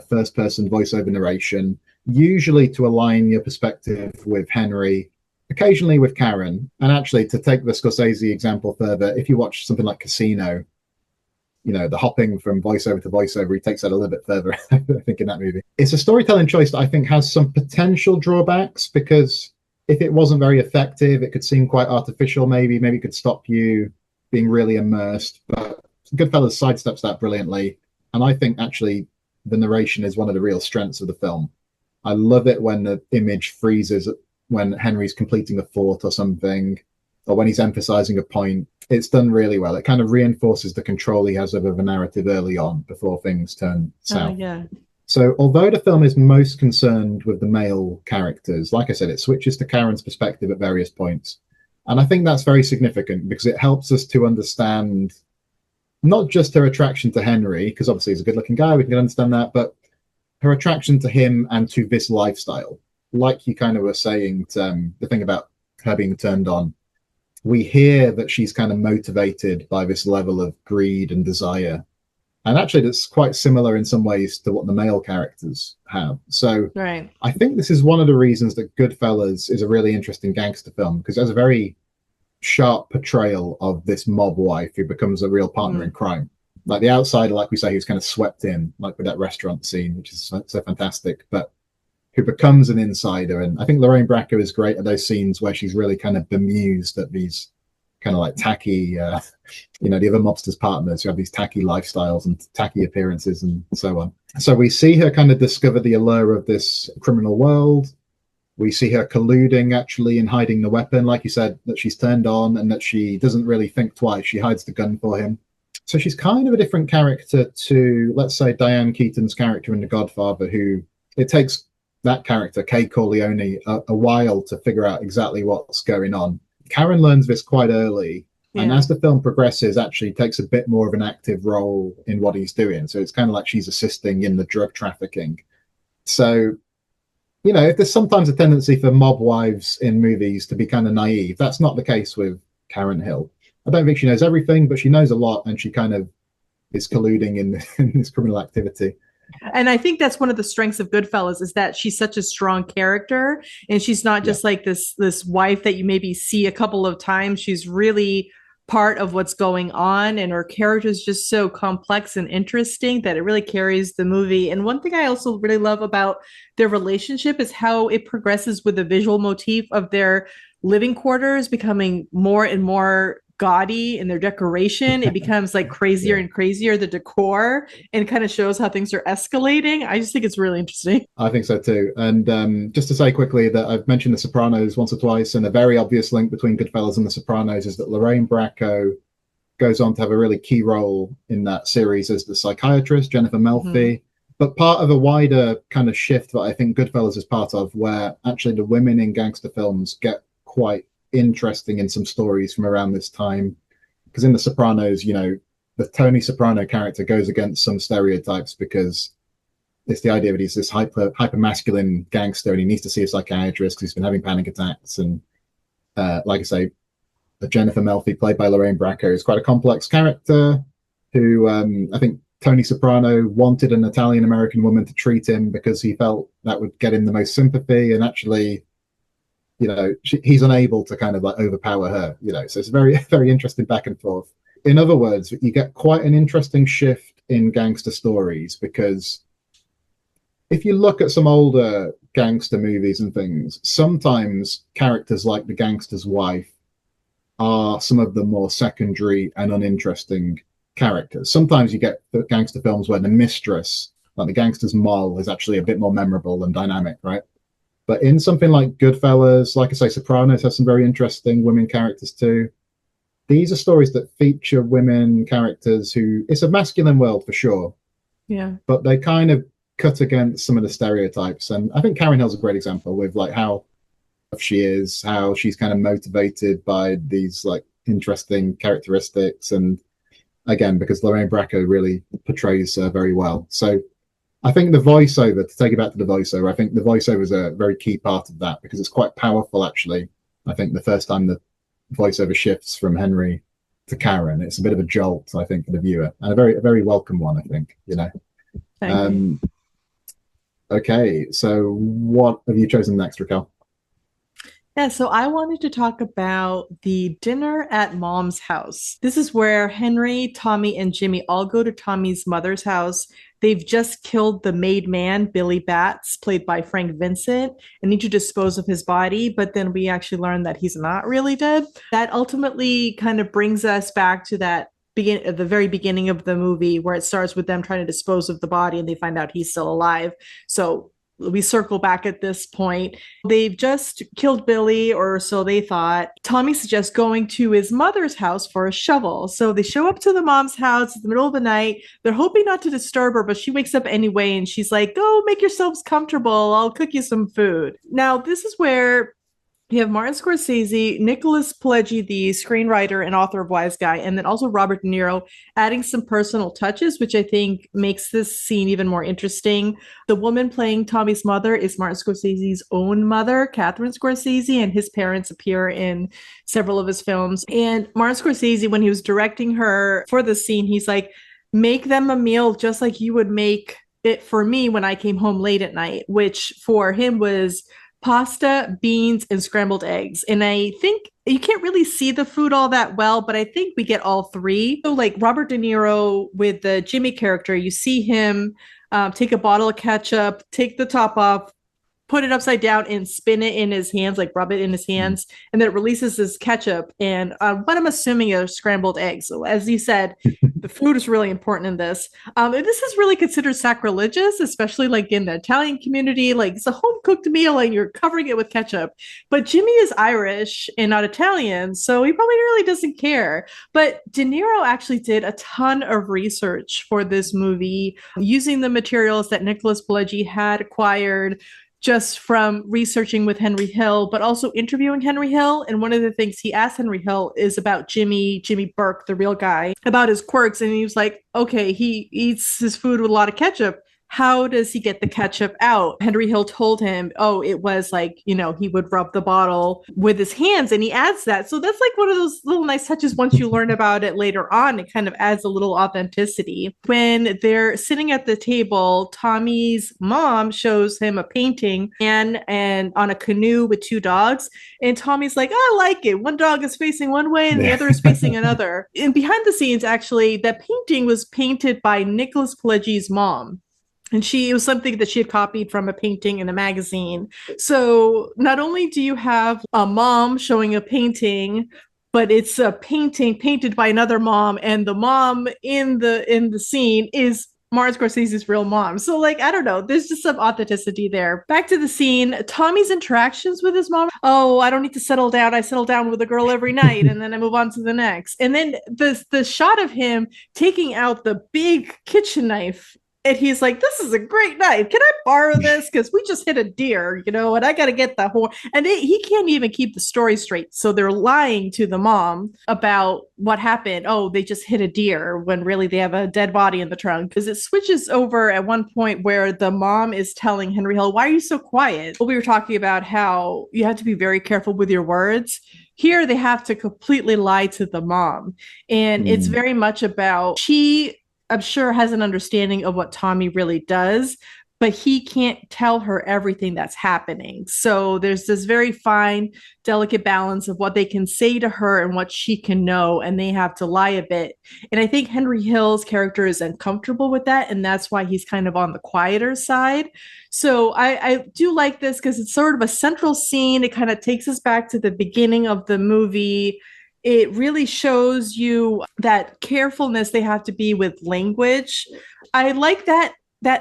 first-person voiceover narration, usually to align your perspective with Henry, occasionally with Karen. And actually, to take the Scorsese example further, if you watch something like Casino, you know, the hopping from voiceover to voiceover, he takes that a little bit further, I think, in that movie. It's a storytelling choice that I think has some potential drawbacks, because if it wasn't very effective, it could seem quite artificial, maybe it could stop you being really immersed. But GoodFellas sidesteps that brilliantly. And I think actually the narration is one of the real strengths of the film. I love it when the image freezes when Henry's completing a thought or something, or when he's emphasizing a point. It's done really well. It kind of reinforces the control he has over the narrative early on before things turn south. Oh, yeah. So although the film is most concerned with the male characters, like I said, it switches to Karen's perspective at various points. And I think that's very significant, because it helps us to understand not just her attraction to Henry, because obviously he's a good-looking guy, we can understand that, but her attraction to him and to this lifestyle. Like you kind of were saying, the thing about her being turned on we hear that she's kind of motivated by this level of greed and desire. And actually, that's quite similar in some ways to what the male characters have. So Right. I think this is one of the reasons that Goodfellas is a really interesting gangster film, because it has a very sharp portrayal of this mob wife who becomes a real partner in crime. Like the outsider, like we say, who's kind of swept in, like with that restaurant scene, which is so fantastic, but who becomes an insider. And I think Lorraine Bracco is great at those scenes where she's really kind of bemused at these kind of like tacky, the other mobsters' partners who have these tacky lifestyles and tacky appearances and so on. So we see her kind of discover the allure of this criminal world. We see her colluding actually in hiding the weapon, like you said, that she's turned on and that she doesn't really think twice. She hides the gun for him. So she's kind of a different character to, let's say, Diane Keaton's character in The Godfather, who it takes that character, Kay Corleone, a while to figure out exactly what's going on. Karen learns this quite early, and as the film progresses, actually takes a bit more of an active role in what he's doing. So it's kind of like she's assisting in the drug trafficking. So, if there's sometimes a tendency for mob wives in movies to be kind of naive, that's not the case with Karen Hill. I don't think she knows everything, but she knows a lot, and she kind of is colluding in this criminal activity. And I think that's one of the strengths of Goodfellas, is that she's such a strong character, and she's not just like this wife that you maybe see a couple of times. She's really part of what's going on, and her character is just so complex and interesting that it really carries the movie. And one thing I also really love about their relationship is how it progresses with the visual motif of their living quarters becoming more and more gaudy in their decoration. It becomes like crazier and crazier, the decor, and kind of shows how things are escalating. I just think it's really interesting. I think so too. And just to say quickly that I've mentioned The Sopranos once or twice, and a very obvious link between Goodfellas and The Sopranos is that Lorraine Bracco goes on to have a really key role in that series as the psychiatrist, Jennifer Melfi. But part of a wider kind of shift that I think Goodfellas is part of, where actually the women in gangster films get quite interesting in some stories from around this time, because in The Sopranos, the Tony Soprano character goes against some stereotypes, because it's the idea that he's this hyper masculine gangster and he needs to see a psychiatrist because he's been having panic attacks. And like I say, Jennifer Melfi, played by Lorraine Bracco, is quite a complex character who I think Tony Soprano wanted an Italian American woman to treat him because he felt that would get him the most sympathy, and actually he's unable to kind of like overpower her, so it's very, very interesting back and forth. In other words, you get quite an interesting shift in gangster stories, because if you look at some older gangster movies and things, sometimes characters like the gangster's wife are some of the more secondary and uninteresting characters. Sometimes you get the gangster films where the mistress, like the gangster's moll, is actually a bit more memorable and dynamic, right? But in something like Goodfellas, like I say, Sopranos has some very interesting women characters too. These are stories that feature women characters who, it's a masculine world for sure. Yeah. But they kind of cut against some of the stereotypes. And I think Karen Hill's a great example with like how she is, how she's kind of motivated by these like interesting characteristics. And again, because Lorraine Bracco really portrays her very well. So I think the voiceover, to take it back to the voiceover, I think the voiceover is a very key part of that, because it's quite powerful, actually. I think the first time the voiceover shifts from Henry to Karen, it's a bit of a jolt, I think, for the viewer, and a very welcome one, I think, Okay, so what have you chosen next, Raquel? Yeah, so I wanted to talk about the dinner at Mom's house. This is where Henry, Tommy, and Jimmy all go to Tommy's mother's house. They've just killed the made man, Billy Batts, played by Frank Vincent, and need to dispose of his body. But then we actually learn that he's not really dead. That ultimately kind of brings us back to that the very beginning of the movie, where it starts with them trying to dispose of the body and they find out he's still alive. So we circle back at this point. They've just killed Billy, or so they thought. Tommy suggests going to his mother's house for a shovel. So they show up to the mom's house in the middle of the night. They're hoping not to disturb her, but she wakes up anyway, and she's like, "Go make yourselves comfortable. I'll cook you some food." Now, this is where You have Martin Scorsese, Nicholas Pileggi, the screenwriter and author of Wise Guy, and then also Robert De Niro adding some personal touches, which I think makes this scene even more interesting. The woman playing Tommy's mother is Martin Scorsese's own mother, Catherine Scorsese, and his parents appear in several of his films. And Martin Scorsese, when he was directing her for the scene, he's like, make them a meal just like you would make it for me when I came home late at night, which for him was pasta, beans, and scrambled eggs. And I think you can't really see the food all that well, but I think we get all three. So, like Robert De Niro with the Jimmy character, you see him take a bottle of ketchup, take the top off, put it upside down and spin it in his hands, like rub it in his hands, and then it releases this ketchup and what I'm assuming are scrambled eggs. So as you said, the food is really important in this. And this is really considered sacrilegious, especially like in the Italian community. Like it's a home cooked meal and you're covering it with ketchup. But Jimmy is Irish and not Italian, so he probably really doesn't care. But De Niro actually did a ton of research for this movie using the materials that Nicholas Pileggi had acquired just from researching with Henry Hill, but also interviewing Henry Hill. And one of the things he asked Henry Hill is about Jimmy Burke, the real guy, about his quirks. And he was like, okay, he eats his food with a lot of ketchup. How does he get the ketchup out? Henry Hill told him, oh, it was like, you know, he would rub the bottle with his hands, and he adds that. So that's like one of those little nice touches. Once you learn about it later on, it kind of adds a little authenticity. When they're sitting at the table, Tommy's mom shows him a painting and on a canoe with two dogs. And Tommy's like, I like it. One dog is facing one way and the other is facing another. And behind the scenes, actually, that painting was painted by Nicholas Pileggi's mom. And it was something that she had copied from a painting in a magazine. So not only do you have a mom showing a painting, but it's a painting painted by another mom, and the mom in the scene is Martin Scorsese's real mom. So like, I don't know, there's just some authenticity there. Back to the scene, Tommy's interactions with his mom. Oh, I don't need to settle down. I settle down with a girl every night and then I move on to the next. And then the shot of him taking out the big kitchen knife. And he's like, this is a great knife. Can I borrow this? Because we just hit a deer, you know, and I got to get the horn. And he can't even keep the story straight. So they're lying to the mom about what happened. Oh, they just hit a deer when really they have a dead body in the trunk. Because it switches over at one point where the mom is telling Henry Hill, why are you so quiet? Well, we were talking about how you have to be very careful with your words. Here, they have to completely lie to the mom. And it's very much about I'm sure has an understanding of what Tommy really does, but he can't tell her everything that's happening. So there's this very fine, delicate balance of what they can say to her and what she can know, and they have to lie a bit. And I think Henry Hill's character is uncomfortable with that, and that's why he's kind of on the quieter side. So I do like this because it's sort of a central scene. It kind of takes us back to the beginning of the movie. It really shows you that carefulness they have to be with language. I like that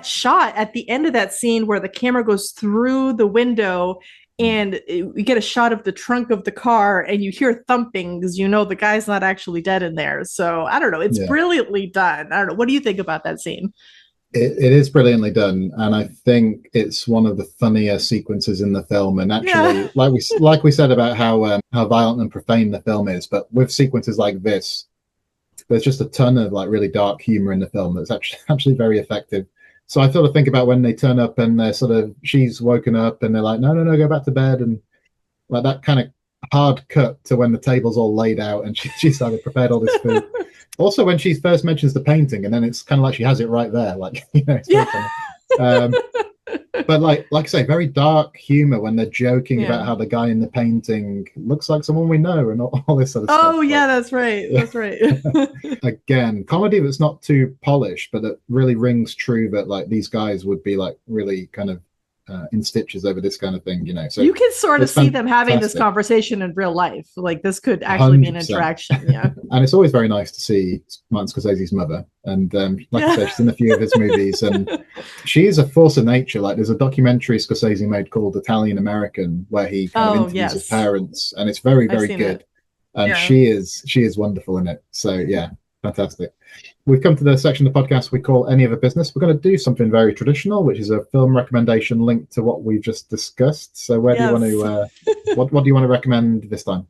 shot at the end of that scene where the camera goes through the window and you get a shot of the trunk of the car and you hear thumping because you know the guy's not actually dead in there. So I don't know. It's brilliantly done. I don't know. What do you think about that scene? It is brilliantly done, and I think it's one of the funnier sequences in the film. And actually, like we said about how violent and profane the film is, but with sequences like this, there's just a ton of like really dark humor in the film that's actually very effective. So I sort of think about when they turn up and they're she's woken up and they're like, no, go back to bed, and like that kind of hard cut to when the table's all laid out and she's prepared all this food. Also, when she first mentions the painting, and then it's kind of like she has it right there, like, you know, it's very funny. But like I say, very dark humor when they're joking about how the guy in the painting looks like someone we know and all this sort of stuff. Oh yeah, that's right. That's right. Again, comedy that's not too polished, but that really rings true that like these guys would be like really kind of in stitches over this kind of thing, you know. So you can sort of see them having this conversation in real life. Like this could actually 100%. Be an interaction. Yeah. And it's always very nice to see Martin Scorsese's mother. And like I said, she's in a few of his movies, and she is a force of nature. Like there's a documentary Scorsese made called Italian American, where he kind of interviews his parents, and it's very, very good. And she is wonderful in it. So yeah, fantastic. we've come to the section of the podcast we call Any Other Business. We're going to do something very traditional, which is a film recommendation linked to what we've just discussed. So where do you want to, what do you want to recommend this time?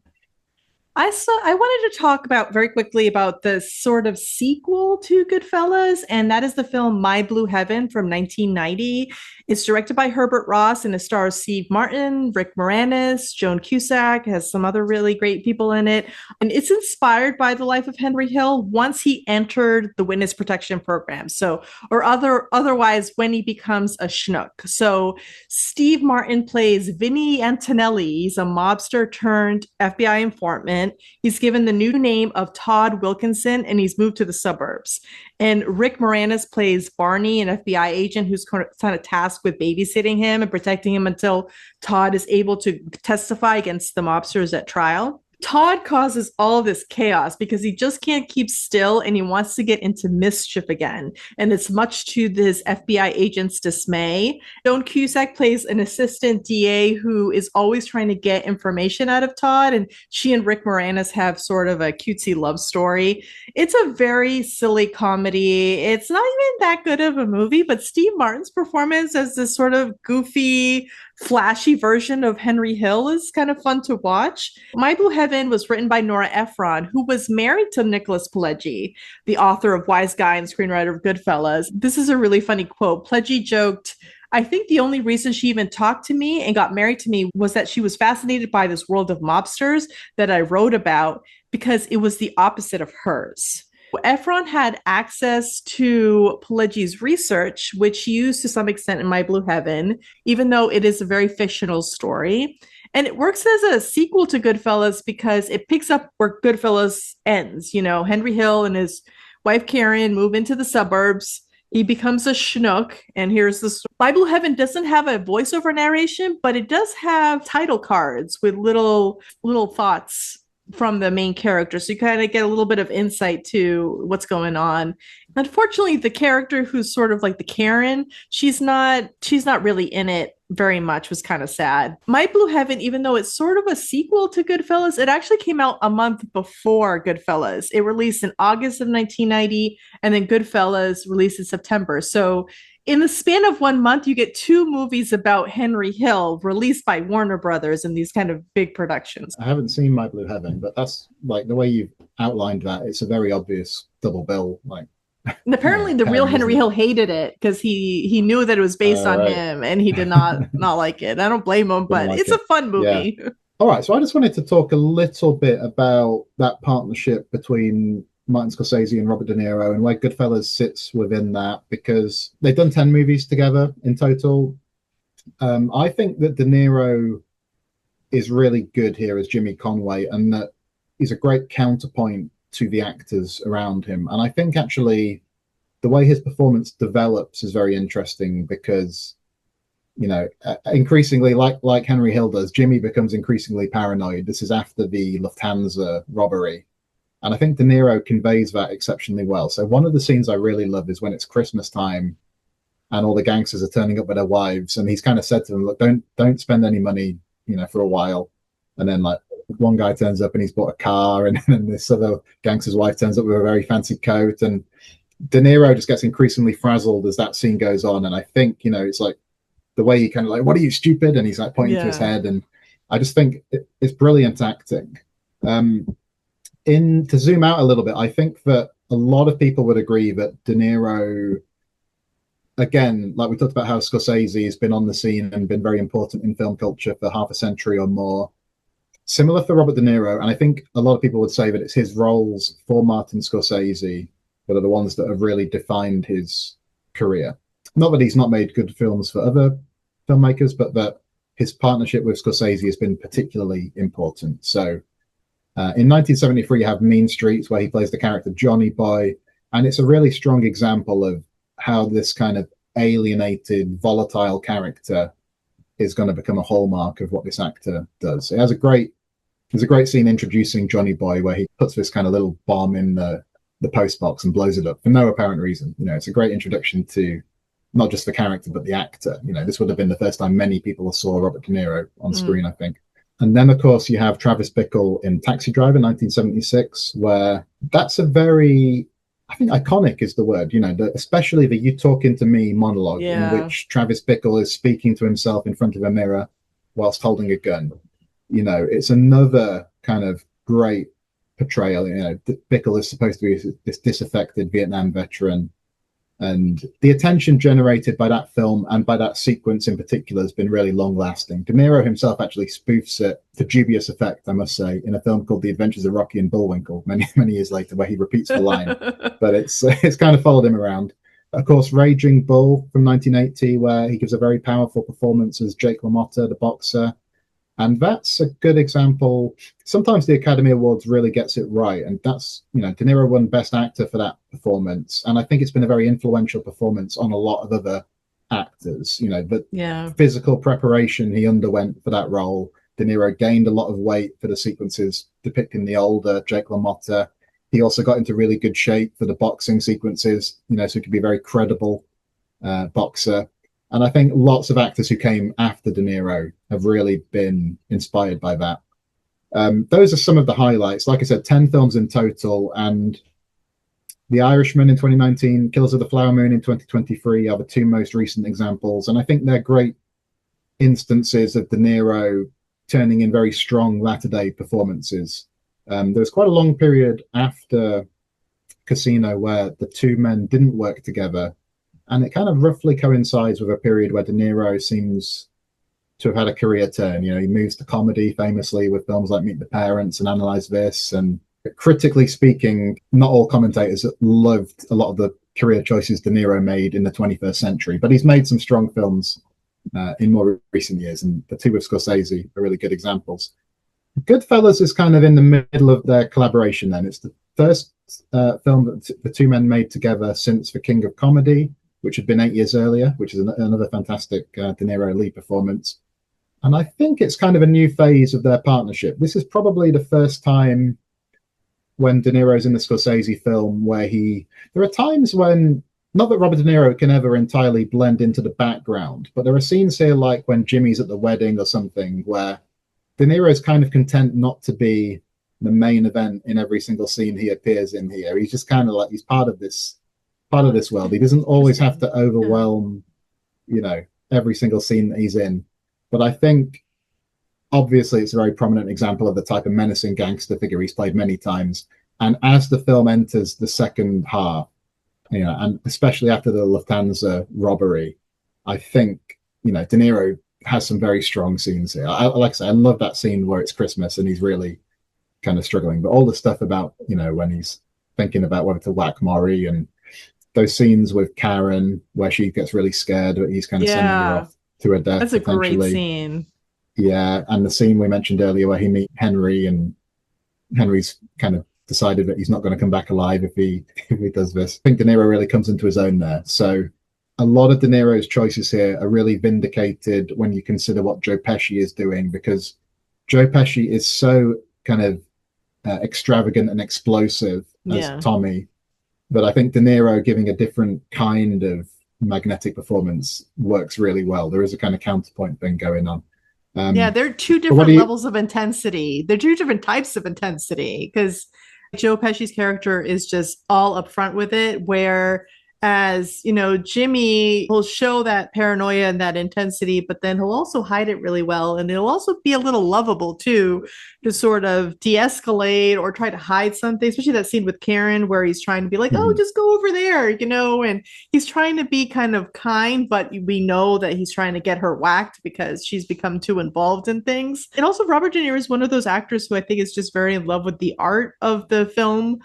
I wanted to talk about very quickly about the sort of sequel to Goodfellas, and that is the film My Blue Heaven from 1990. It's directed by Herbert Ross and it stars Steve Martin, Rick Moranis, Joan Cusack, has some other really great people in it. And it's inspired by the life of Henry Hill once he entered the witness protection program. Otherwise when he becomes a schnook. So Steve Martin plays Vinnie Antonelli. He's a mobster turned FBI informant. He's given the new name of Todd Wilkinson and he's moved to the suburbs. And Rick Moranis plays Barney, an FBI agent who's kind of tasked with babysitting him and protecting him until Todd is able to testify against the mobsters at trial. Todd causes all of this chaos because he just can't keep still and he wants to get into mischief again. And it's much to this FBI agent's dismay. Joan Cusack plays an assistant DA who is always trying to get information out of Todd. And she and Rick Moranis have sort of a cutesy love story. It's a very silly comedy. It's not even that good of a movie, but Steve Martin's performance as this sort of goofy, flashy version of Henry Hill is kind of fun to watch. My Blue Heaven was written by Nora Ephron, who was married to Nicholas Pileggi, the author of Wise Guy and screenwriter of Goodfellas. This is a really funny quote. Pileggi joked, "I think the only reason she even talked to me and got married to me was that she was fascinated by this world of mobsters that I wrote about because it was the opposite of hers." Ephron had access to Pileggi's research, which he used to some extent in My Blue Heaven, even though it is a very fictional story. And it works as a sequel to Goodfellas because it picks up where Goodfellas ends. You know, Henry Hill and his wife Karen move into the suburbs. He becomes a schnook, and here's the story. My Blue Heaven doesn't have a voiceover narration, but it does have title cards with little thoughts from the main character, so you kind of get a little bit of insight to what's going on. Unfortunately, the character who's sort of like the Karen, she's not really in it very much, was kind of sad. My Blue Heaven, even though it's sort of a sequel to Goodfellas, it actually came out a month before Goodfellas. It released in August of 1990, and then Goodfellas released in September. So in the span of 1 month, you get two movies about Henry Hill released by Warner Brothers in these kind of big productions. I haven't seen My Blue Heaven, but that's like the way you've outlined that. It's a very obvious double bill. Like, and apparently, the real Henry Hill hated it because he knew that it was based on him, and he did not like it. I don't blame him, but it's a fun movie. Yeah. All right, so I just wanted to talk a little bit about that partnership between Martin Scorsese and Robert De Niro and where Goodfellas sits within that, because they've done 10 movies together in total. I think that De Niro is really good here as Jimmy Conway, and that he's a great counterpoint to the actors around him. And I think actually the way his performance develops is very interesting because, you know, increasingly, like Henry Hill does, Jimmy becomes increasingly paranoid. This is after the Lufthansa robbery. And I think De Niro conveys that exceptionally well. So one of the scenes I really love is when it's Christmas time and all the gangsters are turning up with their wives. And he's kind of said to them, look, don't spend any money, you know, for a while. And then like one guy turns up and he's bought a car, and then this other gangster's wife turns up with a very fancy coat. And De Niro just gets increasingly frazzled as that scene goes on. And I think, you know, it's like the way he kind of like, what are you, stupid? And he's like pointing to his head. And I just think it's brilliant acting. To zoom out a little bit, I think that a lot of people would agree that De Niro, again, like we talked about how Scorsese has been on the scene and been very important in film culture for half a century or more. Similar for Robert De Niro, and I think a lot of people would say that it's his roles for Martin Scorsese that are the ones that have really defined his career. Not that he's not made good films for other filmmakers, but that his partnership with Scorsese has been particularly important. So in 1973, you have Mean Streets, where he plays the character Johnny Boy, and it's a really strong example of how this kind of alienated, volatile character is going to become a hallmark of what this actor does. There's a great scene introducing Johnny Boy where he puts this kind of little bomb in the post box and blows it up for no apparent reason. You know, it's a great introduction to not just the character, but the actor. You know, this would have been the first time many people saw Robert De Niro on screen, I think. And then, of course, you have Travis Bickle in Taxi Driver, 1976, where that's a very I think iconic is the word, especially the "you talking to me" monologue in which Travis Bickle is speaking to himself in front of a mirror whilst holding a gun. It's another kind of great portrayal. Bickle is supposed to be this disaffected Vietnam veteran, and the attention generated by that film and by that sequence in particular has been really long lasting. De Niro himself actually spoofs it to dubious effect, I must say, in a film called The Adventures of Rocky and Bullwinkle many years later, where he repeats the line. But it's kind of followed him around. Of course, Raging Bull from 1980, where he gives a very powerful performance as Jake LaMotta, the boxer. And that's a good example. Sometimes the Academy Awards really gets it right. And that's, De Niro won Best Actor for that performance. And I think it's been a very influential performance on a lot of other actors. The physical preparation he underwent for that role. De Niro gained a lot of weight for the sequences depicting the older Jake LaMotta. He also got into really good shape for the boxing sequences, so he could be a very credible boxer. And I think lots of actors who came after De Niro have really been inspired by that. Those are some of the highlights. Like I said, 10 films in total. And The Irishman in 2019, Killers of the Flower Moon in 2023 are the two most recent examples. And I think they're great instances of De Niro turning in very strong latter-day performances. There was quite a long period after Casino where the two men didn't work together. And it kind of roughly coincides with a period where De Niro seems to have had a career turn. He moves to comedy famously with films like Meet the Parents and Analyze This. And critically speaking, not all commentators loved a lot of the career choices De Niro made in the 21st century, but he's made some strong films in more recent years. And the two with Scorsese are really good examples. GoodFellas is kind of in the middle of their collaboration then. It's the first film that the two men made together since The King of Comedy, which had been 8 years earlier, which is another fantastic De Niro lead performance. And I think it's kind of a new phase of their partnership. This is probably the first time when De Niro's in the Scorsese film where there are times when, not that Robert De Niro can ever entirely blend into the background, but there are scenes here like when Jimmy's at the wedding or something where De Niro is kind of content not to be the main event in every single scene he appears in here. He's just kind of like, he's part of this world. He doesn't always have to overwhelm, every single scene that he's in. But I think, obviously, it's a very prominent example of the type of menacing gangster figure he's played many times. And as the film enters the second half, and especially after the Lufthansa robbery, I think, De Niro has some very strong scenes here. Like I say, I love that scene where it's Christmas and he's really kind of struggling. But all the stuff about, when he's thinking about whether to whack Maury, and those scenes with Karen where she gets really scared, but he's kind of sending her off to her death. That's a great scene. Yeah, and the scene we mentioned earlier where he meets Henry, and Henry's kind of decided that he's not going to come back alive if he does this. I think De Niro really comes into his own there. So a lot of De Niro's choices here are really vindicated when you consider what Joe Pesci is doing, because Joe Pesci is so kind of extravagant and explosive as Tommy. But I think De Niro giving a different kind of magnetic performance works really well. There is a kind of counterpoint thing going on. There are two different levels of intensity. They're two different types of intensity, because Joe Pesci's character is just all upfront with it, whereas, Jimmy will show that paranoia and that intensity, but then he'll also hide it really well. And he'll also be a little lovable too, to sort of de-escalate or try to hide something, especially that scene with Karen where he's trying to be like, oh, just go over there, and he's trying to be kind of kind, but we know that he's trying to get her whacked because she's become too involved in things. And also Robert De Niro is one of those actors who I think is just very in love with the art of the film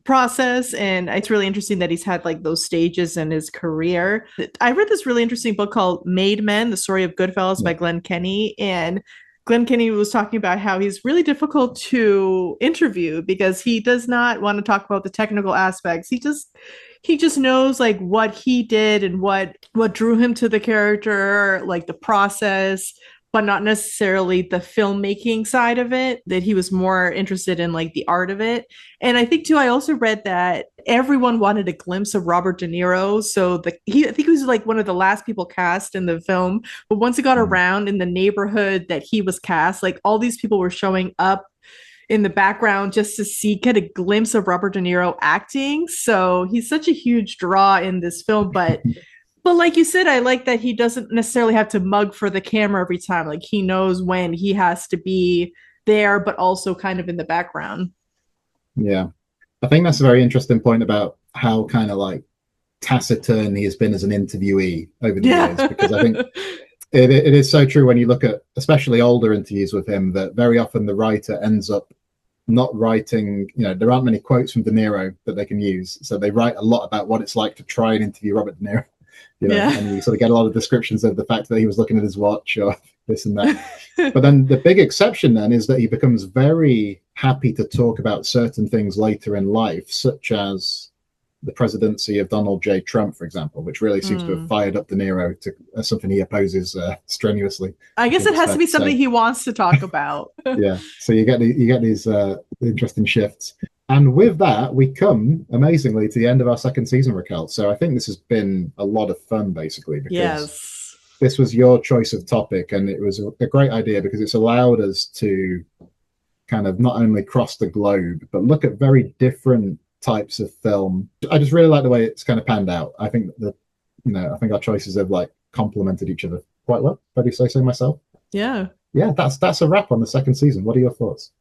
process. And it's really interesting that he's had like those stages in his career. I read this really interesting book called Made Men, The Story of Goodfellas by Glenn Kenny. And Glenn Kenny was talking about how he's really difficult to interview because he does not want to talk about the technical aspects. He just knows like what he did and what drew him to the character, like the process, but not necessarily the filmmaking side of it, that he was more interested in like the art of it. And I think too, I also read that everyone wanted a glimpse of Robert De Niro. So I think he was like one of the last people cast in the film. But once it got around in the neighborhood that he was cast, like all these people were showing up in the background just to get a glimpse of Robert De Niro acting. So he's such a huge draw in this film, but like you said, I like that he doesn't necessarily have to mug for the camera every time. Like he knows when he has to be there, but also kind of in the background. Yeah. I think that's a very interesting point about how kind of like taciturn he has been as an interviewee over the years, because I think it is so true when you look at especially older interviews with him, that very often the writer ends up not writing, there aren't many quotes from De Niro that they can use, so they write a lot about what it's like to try and interview Robert De Niro, and you sort of get a lot of descriptions of the fact that he was looking at his watch or this and that. But then the big exception then is that he becomes very happy to talk about certain things later in life, such as the presidency of Donald J. Trump, for example, which really seems to have fired up De Niro to something he opposes strenuously. I guess it has to be something he wants to talk about. Yeah, so you get these interesting shifts. And with that, we come amazingly to the end of our second season, Raquel. So I think this has been a lot of fun, basically, because this was your choice of topic, and it was a great idea because it's allowed us to kind of not only cross the globe, but look at very different types of film. I just really like the way it's kind of panned out. I think that I think our choices have like complemented each other quite well. If I do say so myself. Yeah, that's a wrap on the second season. What are your thoughts?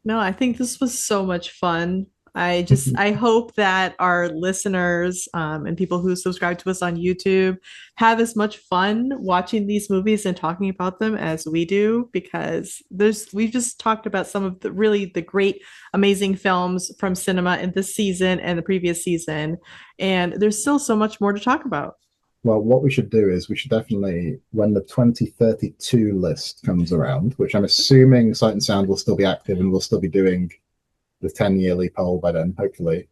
No, I think this was so much fun. I hope that our listeners and people who subscribe to us on YouTube have as much fun watching these movies and talking about them as we do, because we've just talked about some of the great, amazing films from cinema in this season and the previous season, and there's still so much more to talk about. Well, what we should do is we should definitely, when the 2032 list comes around, which I'm assuming Sight and Sound will still be active and we'll still be doing the 10-yearly poll by then, hopefully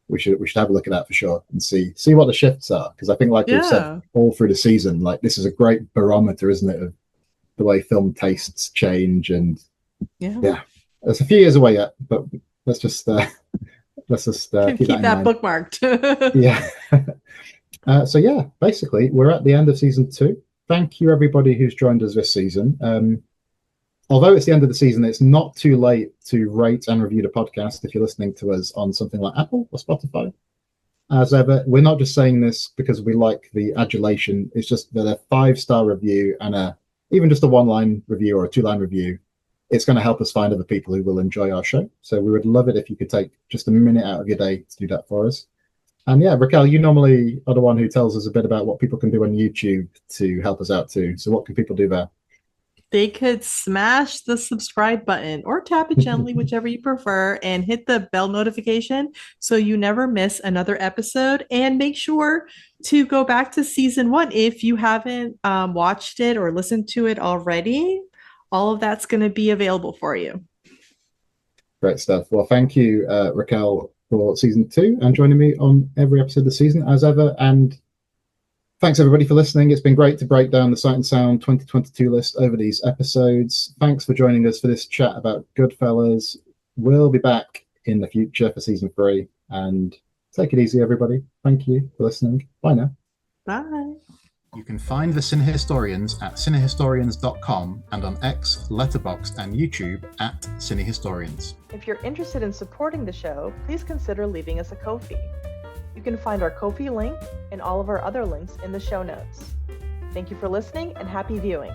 we should have a look at that for sure and see what the shifts are, because I think, like we've said all through the season, like this is a great barometer, isn't it, of the way film tastes change. And it's a few years away yet, but let's just keep that bookmarked. So basically we're at the end of season 2. Thank you everybody who's joined us this season. Although it's the end of the season, it's not too late to rate and review the podcast if you're listening to us on something like Apple or Spotify. As ever, we're not just saying this because we like the adulation. It's just that a 5-star review and even just a 1-line review or a 2-line review, it's going to help us find other people who will enjoy our show. So we would love it if you could take just a minute out of your day to do that for us. And Raquel, you normally are the one who tells us a bit about what people can do on YouTube to help us out too. So what can people do there? They could smash the subscribe button or tap it gently, whichever you prefer, and hit the bell notification so you never miss another episode. And make sure to go back to season 1 if you haven't watched it or listened to it already. All of that's going to be available for you. Great stuff. Well, thank you, Raquel, for season 2 and joining me on every episode of the season as ever. And thanks everybody for listening. It's been great to break down the Sight and Sound 2022 list over these episodes. Thanks for joining us for this chat about GoodFellas. We'll be back in the future for season 3, and take it easy everybody. Thank you for listening. Bye now. Bye. You can find the CineHistorians at cinehistorians.com and on X, Letterboxd and YouTube at CineHistorians. If you're interested in supporting the show, please consider leaving us a Ko-fi. You can find our Ko-fi link and all of our other links in the show notes. Thank you for listening and happy viewing.